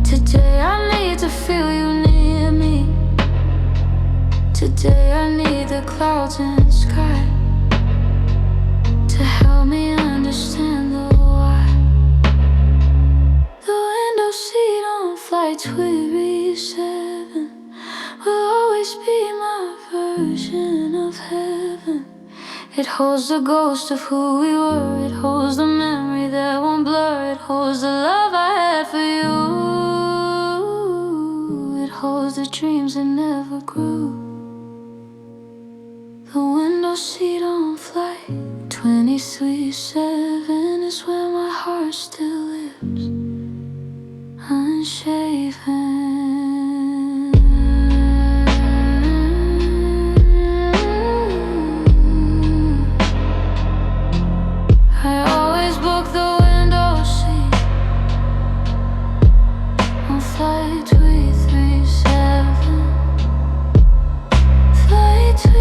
Today I need to feel you near me. Today I need the clouds and the sky to help me understand the why. The window seat on flight 237 will always be my version of heaven. It holds the ghost of who we were. It holds the memory that won't blur. It holds the love I had for you. It holds the dreams that never grew. The window seat on flight 237 is where my heart still lives, unshaven. I always book the window seat on flight 337. Flight 337.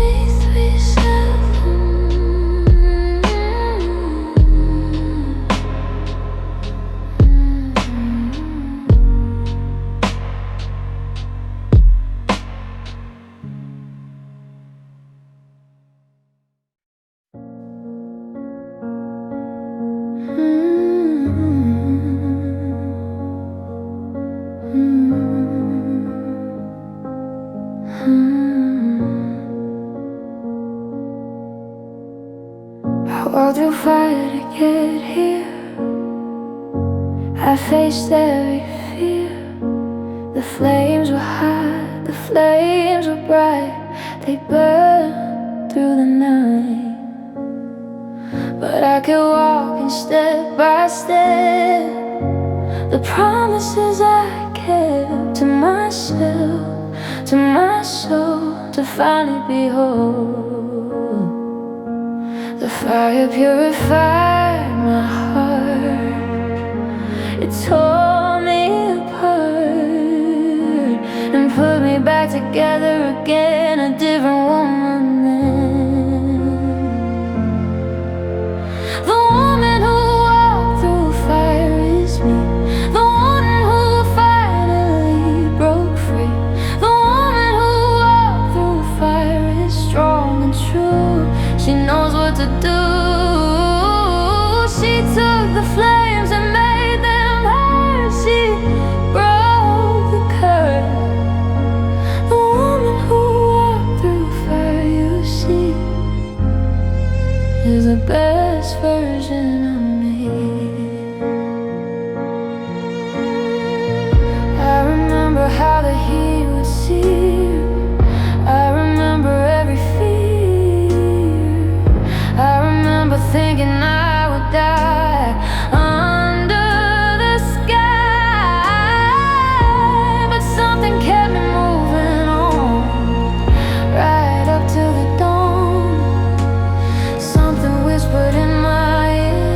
I walked through fire to get here. I faced every fear. The flames were high, the flames were bright. They burned through the night. But I kept walking step by step. The promises I kept to myself, to my soul, to finally be whole. The fire purified my heart. It tore me apart and put me back together again, a different woman then. The woman who walked through fire is me. The one who finally broke free. The woman who walked through fire is strong and true. She knows what to do. She took the flames and made them hers. She broke the curse. The woman who walked through fire, you see, is the best version of me. I remember how the heat would sear. I remember every fear. I remember thinking I would die under the sky, but something kept me moving on, right up to the dawn. Something whispered in my ear,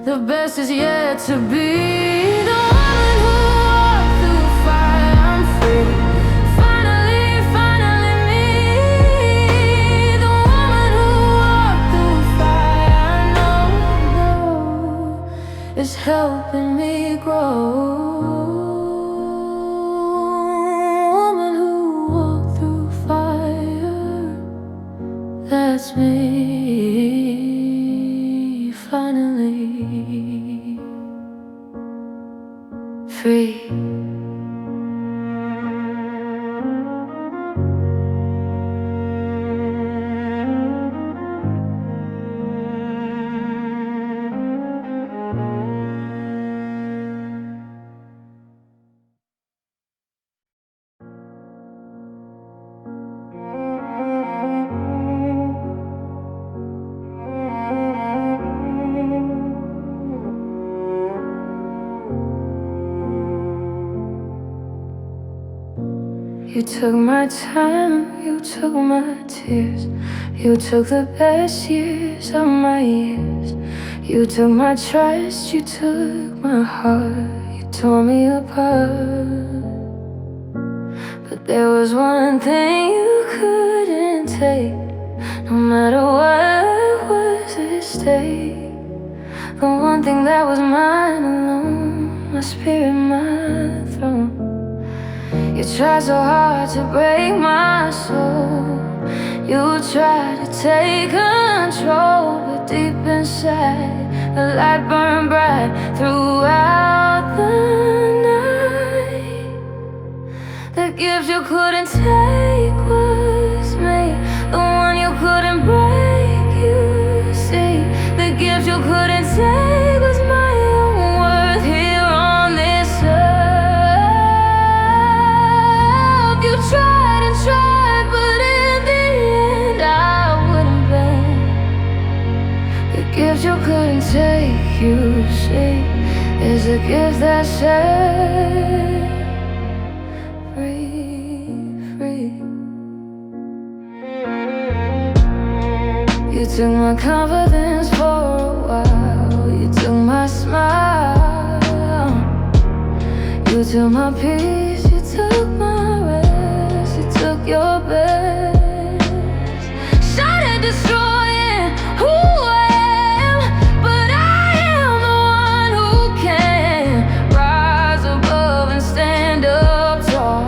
The best is yet to be. The woman who walked through fire, I'm free. Finally, finally me. The woman who walked through fire, I know is helping me grow. Woman who walked through fire, that's me. Finally free. You took my time, you took my tears. You took the best years of my years. You took my trust, you took my heart. You tore me apart. But there was one thing you couldn't take. No matter what was at stake. The one thing that was mine alone, my spirit, my throne. You tried so hard to break my soul. You tried to take control, but deep inside, the light burned bright throughout the night. The gift you couldn't take was me, the one you couldn't break, you see. The gift you couldn't take was my own worth here on this earth. You tried and tried, but in the end I wouldn't bend. The gift you couldn't take, you see, is a gift that set free, free. You took my confidence for a while. You took my smile. You took my peace, you took my rest. You took your best. Shot at destroying who I am, but I am the one who can rise above and stand up tall.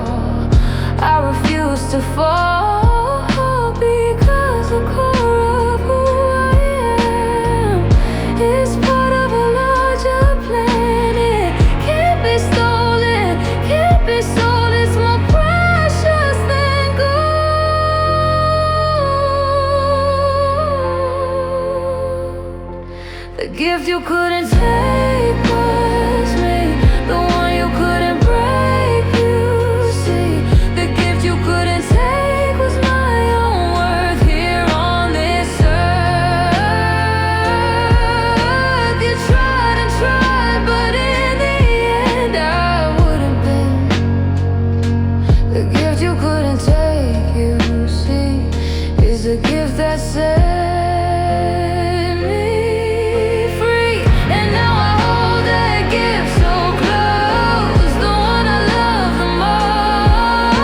I refuse to fall because the core of who I am is part of a larger plan. It can't be stolen, can't be sold. It's more precious than gold. The gift you couldn't take was me, the one you couldn't break, you see. The gift you couldn't take was my own worth here on this earth. You tried and tried, but in the end I wouldn't bend. The gift you couldn't take, you see, is a gift that set me free. And now I hold that gift so close, the one I love the most.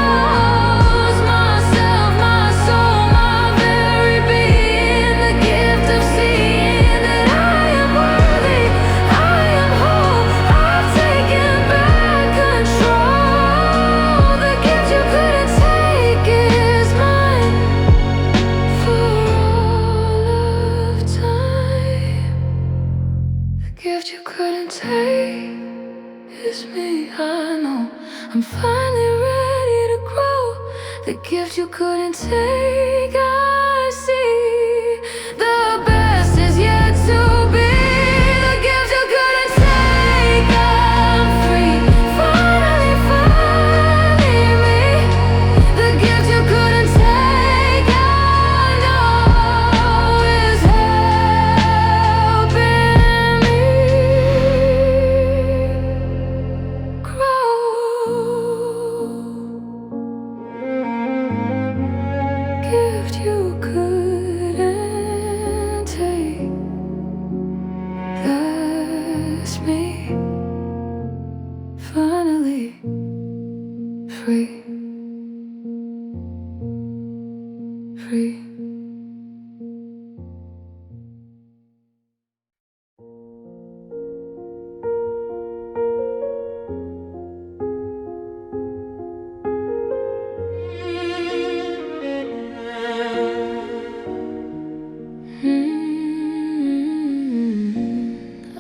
Myself, my soul, my very being. The gift of seeing that I am worthy, I am whole. I've taken back control. The gift you couldn't take is mine for all of time. The gift you couldn't take is me, I know. I'm finally ready to grow. The gift you couldn't take, I see. The best is yet to be. The gift you couldn't take, I'm free. Finally, finally me. The gift you couldn't take, I know is helping me grow. Gift you with me, finally free, free.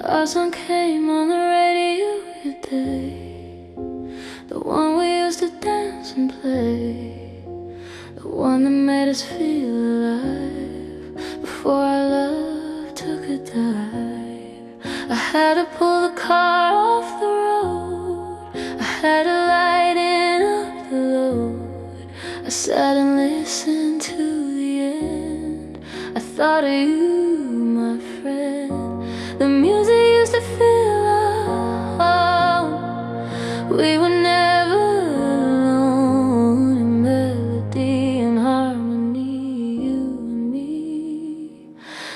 Our song came on the radio today, the one we used to dance and play, the one that made us feel alive before our love took a dive. I had to pull the car off the road, I had to lighten up the load. I sat and listened to the end, I thought of you, my friend. The music used to fill our home. We were never alone. In melody and harmony, you and me.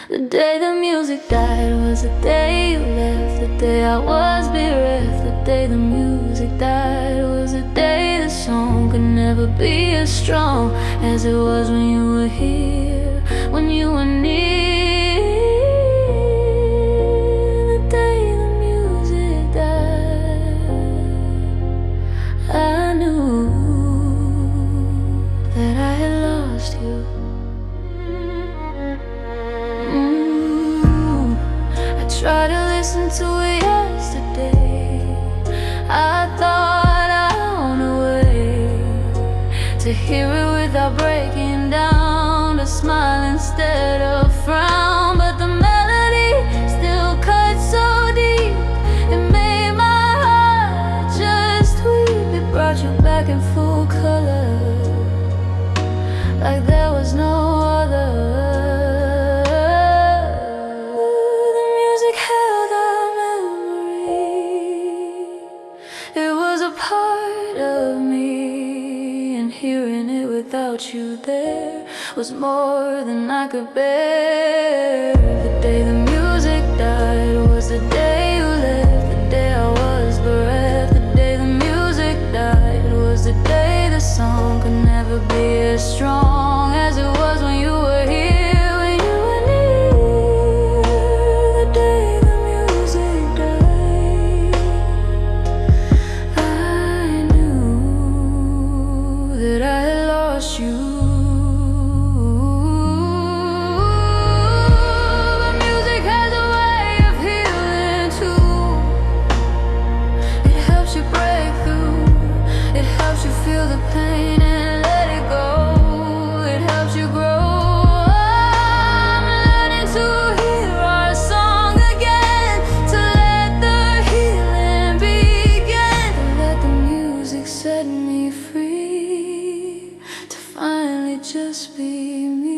The day the music died was the day you left, the day I was bereft. The day the music died was the day the song could never be as strong as it was when you were here, when you were near. Try to listen to it yesterday, I thought I found a way to hear it without breaking down, to smile instead of frown. But the melody still cut so deep, it made my heart just weep. It brought you back in full color, like there was no other. Without you there was more than I could bear. The day the music died was the day you left, the day I was bereft. The day the music died was the day the song could never be as strong as it was when you were here, when you were near. The day the music died, I knew that I had lost you. But music has a way of healing too. It helps you break through, it helps you feel the pain and let it go. It helps you grow. I'm learning to hear our song again, to let the healing begin, to let the music set me free, to finally just be me.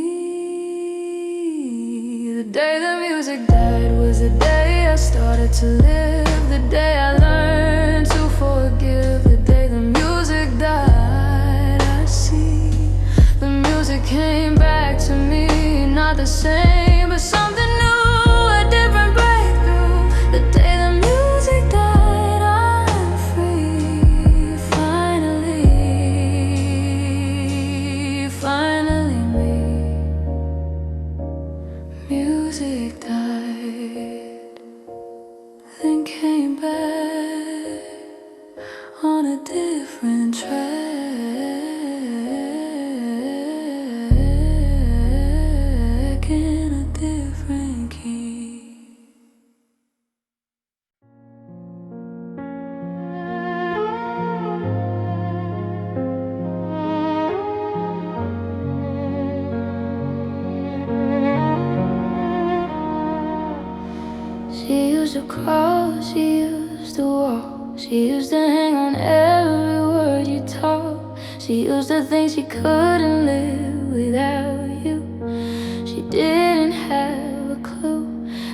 The day the music died was the day I started to live, the day I learned to forgive. The day the music died, I see the music came back to me, not the same, but something new, a different breakthrough. The day the music died, I'm free, finally, finally me. Music died, then came back on a different track, in a different key. She used to crawl, she used to walk, she used to hang on every word you talk. She used to think she couldn't live without you. She didn't have a clue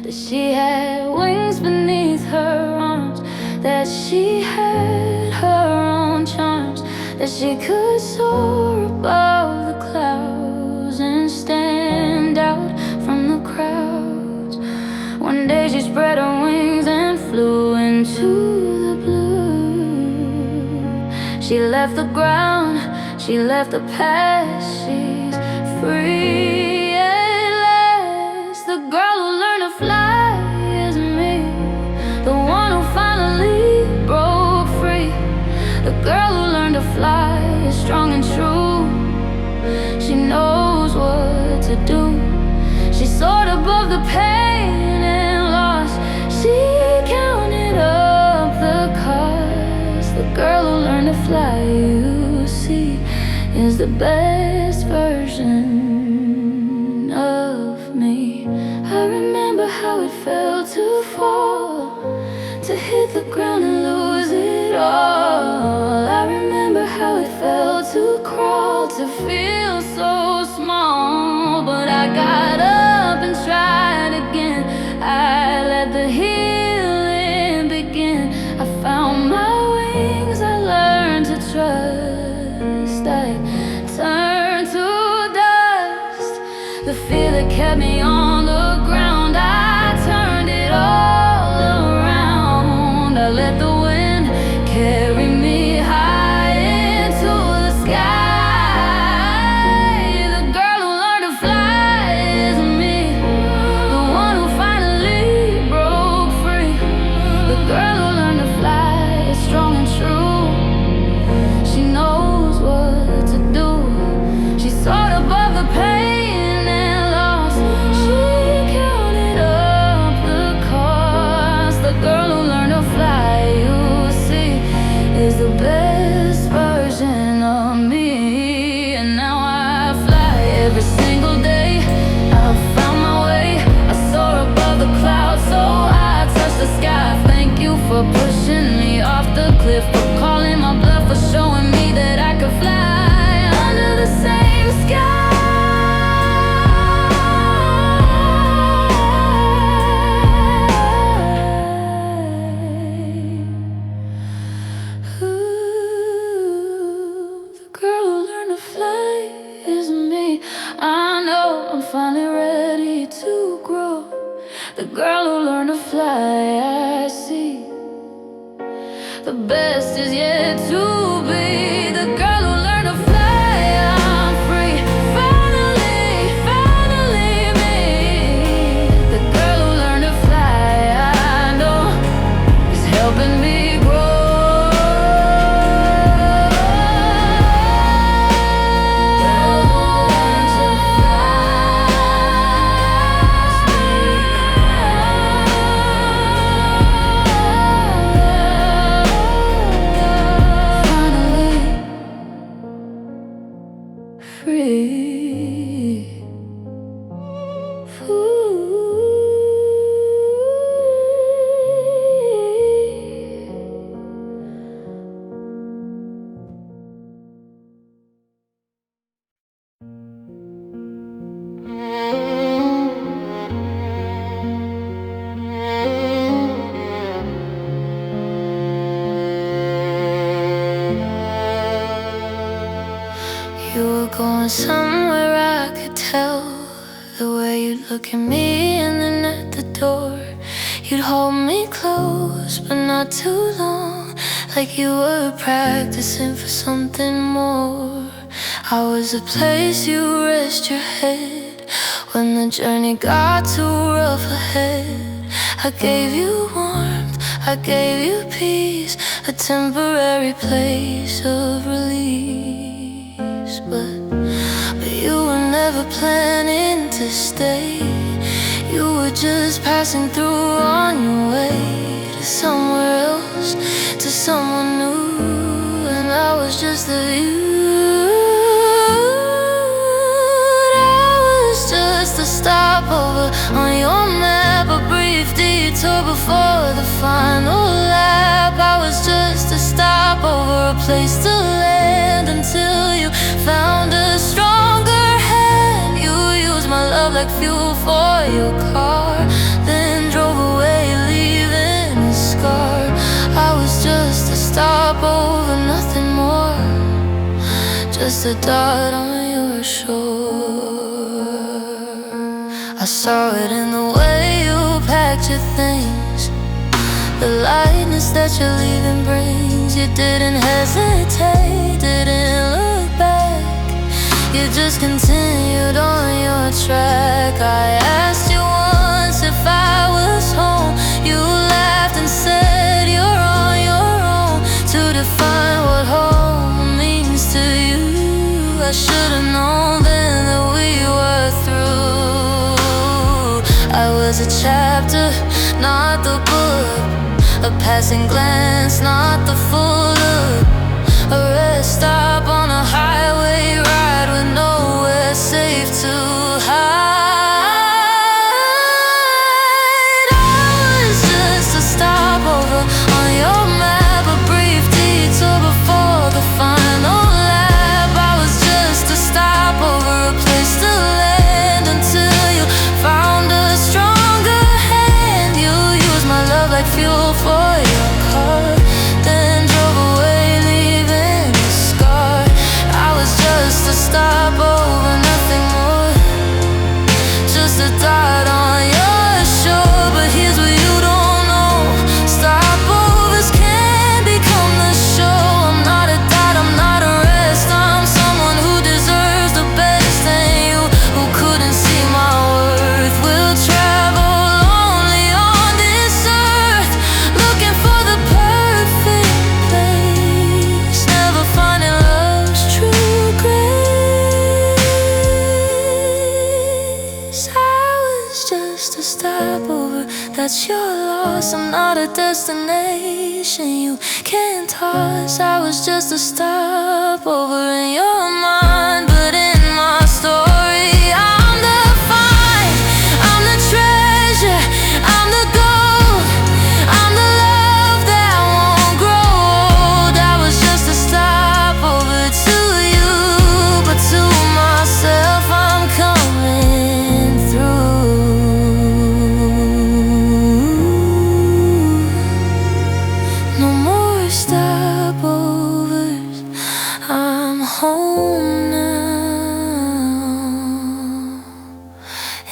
that she had wings beneath her arms, that she had her own charms, that she could soar above the clouds and stand out from the crowds. One day she spread her wings and flew She left the ground, she left the past. She's free at last. The girl who learned to fly is me, the one who finally broke free. The girl who learned to fly is strong and true. She knows what to do. She soared above the pain and loss. She counted up the cost. The girl who learned to fly, you see, is the best version of me. I remember how it felt to fall, to hit the ground and lose it all. I remember how it felt to crawl, to feel so small. But I got up and tried again. I let the healing begin. I found my wings, I learned to trust. I turned to dust. The fear that kept me on the ground, I turned it all around. I let the wind carry me high into the sky. The girl who learned to fly is me, the one who finally broke free. The girl who learned to fly is strong and true. She knows what to do. She soared above the pain and loss. She counted up the cost. The girl who learned to fly, you see, is the best version of me. And now I fly every single day. I've found my way. I soar above the clouds, so I touch the sky. Thank you for pushing me off the cliff, for calling my bluff, for showing me that I could fly under the same sky. The girl who learned to fly is me. I know I'm finally ready to grow. The girl who learned to fly, I see, the best is yet to be. The girl who learned to fly, I'm free. Finally, finally me. The girl who learned to fly, I know, is helping me grow. Free. You were going somewhere, I could tell, the way you'd look at me and then at the door. You'd hold me close, but not too long, like you were practicing for something more. I was the place you rest your head when the journey got too rough ahead. I gave you warmth, I gave you peace, a temporary place of release. But you were never planning to stay. You were just passing through on your way to somewhere else, to someone new. And I was just the dude. I was just a stopover on your map, a brief detour before the final lap. I was just a stopover, a place to land until you found a stronger hand. You used my love like fuel for your car, then drove away, leaving a scar. I was just a stopover, nothing more, just a dot on your shore. I saw it in the way you packed your things, the lightness that you're leaving brings. You didn't hesitate, didn't look back. You just continued on your track. I asked you once if I was home. You laughed and said you're on your own to define what home means to you. I should've known then that we were through. I was a chapter, not the book. A passing glance, not the full look. A rest stop on a highway ride with nowhere safe to hide. I was just a stopover on your map, a brief detour before the final lap. I was just a stopover, a place to land until you found a stronger hand. You used my love like fuel for your car, then drove away leaving a scar. I was just a stopover, nothing more, just a dot on your shore. But here's what you don't know: stopovers can become the show. I'm not a dot, I'm not a rest. I'm someone who deserves the best, and you who couldn't see my worth will travel lonely on this earth, looking for the perfect place, never finding love's true grace. I was just a stopover, that's your loss. I'm not a destination you can't toss. I was just a stopover in your mind, but in my story I'm the find, I'm the treasure, I'm the gold, I'm the love that won't grow old. I was just a stopover to you, but to myself I'm coming through. No more stopovers, I'm home now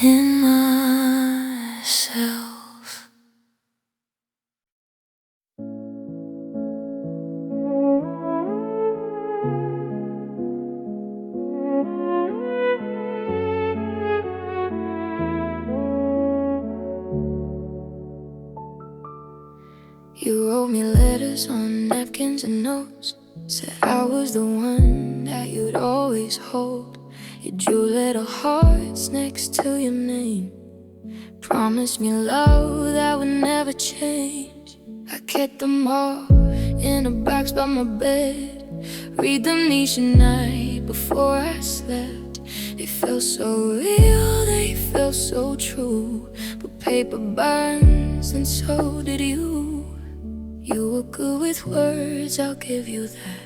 in myself. You wrote me letters on napkins and notes, said I was the one that you'd always hold. You drew little hearts next to your name, promised me love that would never change. I kept them all in a box by my bed, read them each night before I slept. They felt so real, they felt so true, but paper burns and so did you. You were good with words, I'll give you that.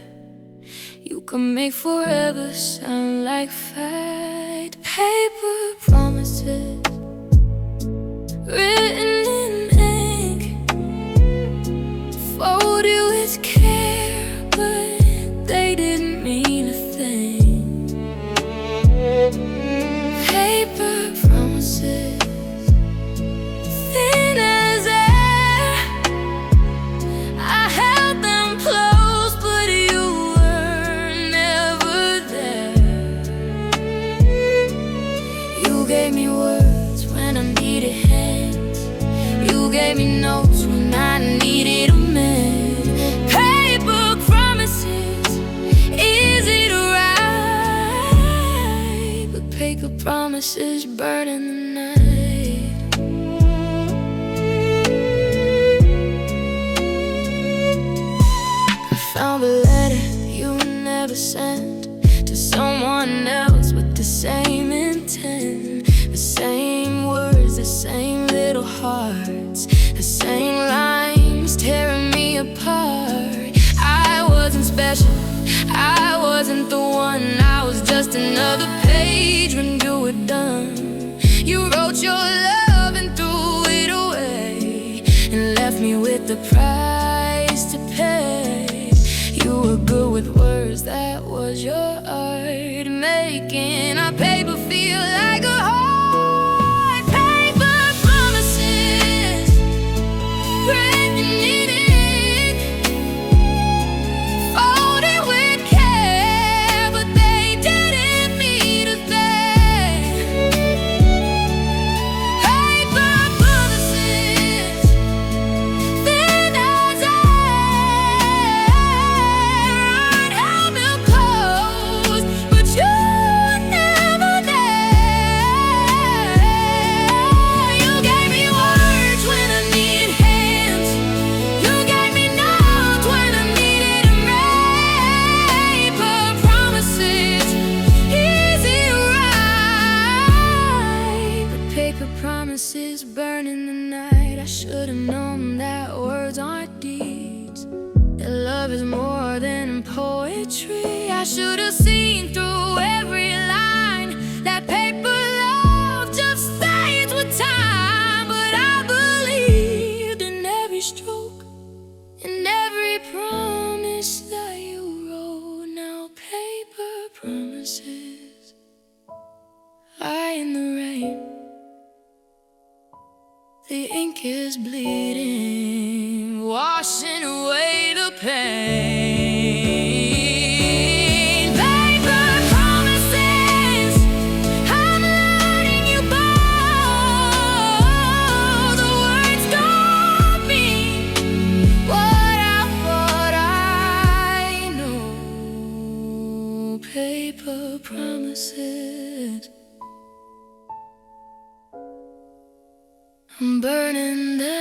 You can make forever sound like fact. Paper promises written in ink, folded with care, but they didn't mean a thing. Paper promises thin as air. I held them close, but you were never there. You gave me words when I needed hands. You gave me notes when I needed a man. Paper promises, easy to write, but paper promises burn in the night. I found a letter you never sent to someone else with the same intent, the same words, the same little hearts, the same lines tearing me apart. I wasn't special, I wasn't the one, I was just another page when you were done. You wrote your love and threw it away, and left me with the price to pay. You were good with words, that was your art, making our paper feel like a heart. Paper promises written in ink, should've known that words aren't deeds, that love is more than poetry. I should've seen through every line, that paper love just fades with time. But I believed in every stroke, in every promise that you wrote. Now paper promises lie in the rain. The ink is bleeding, washing away the pain. Paper promises, I'm letting you bow. The words don't mean what I know. Paper promises, I'm burning them.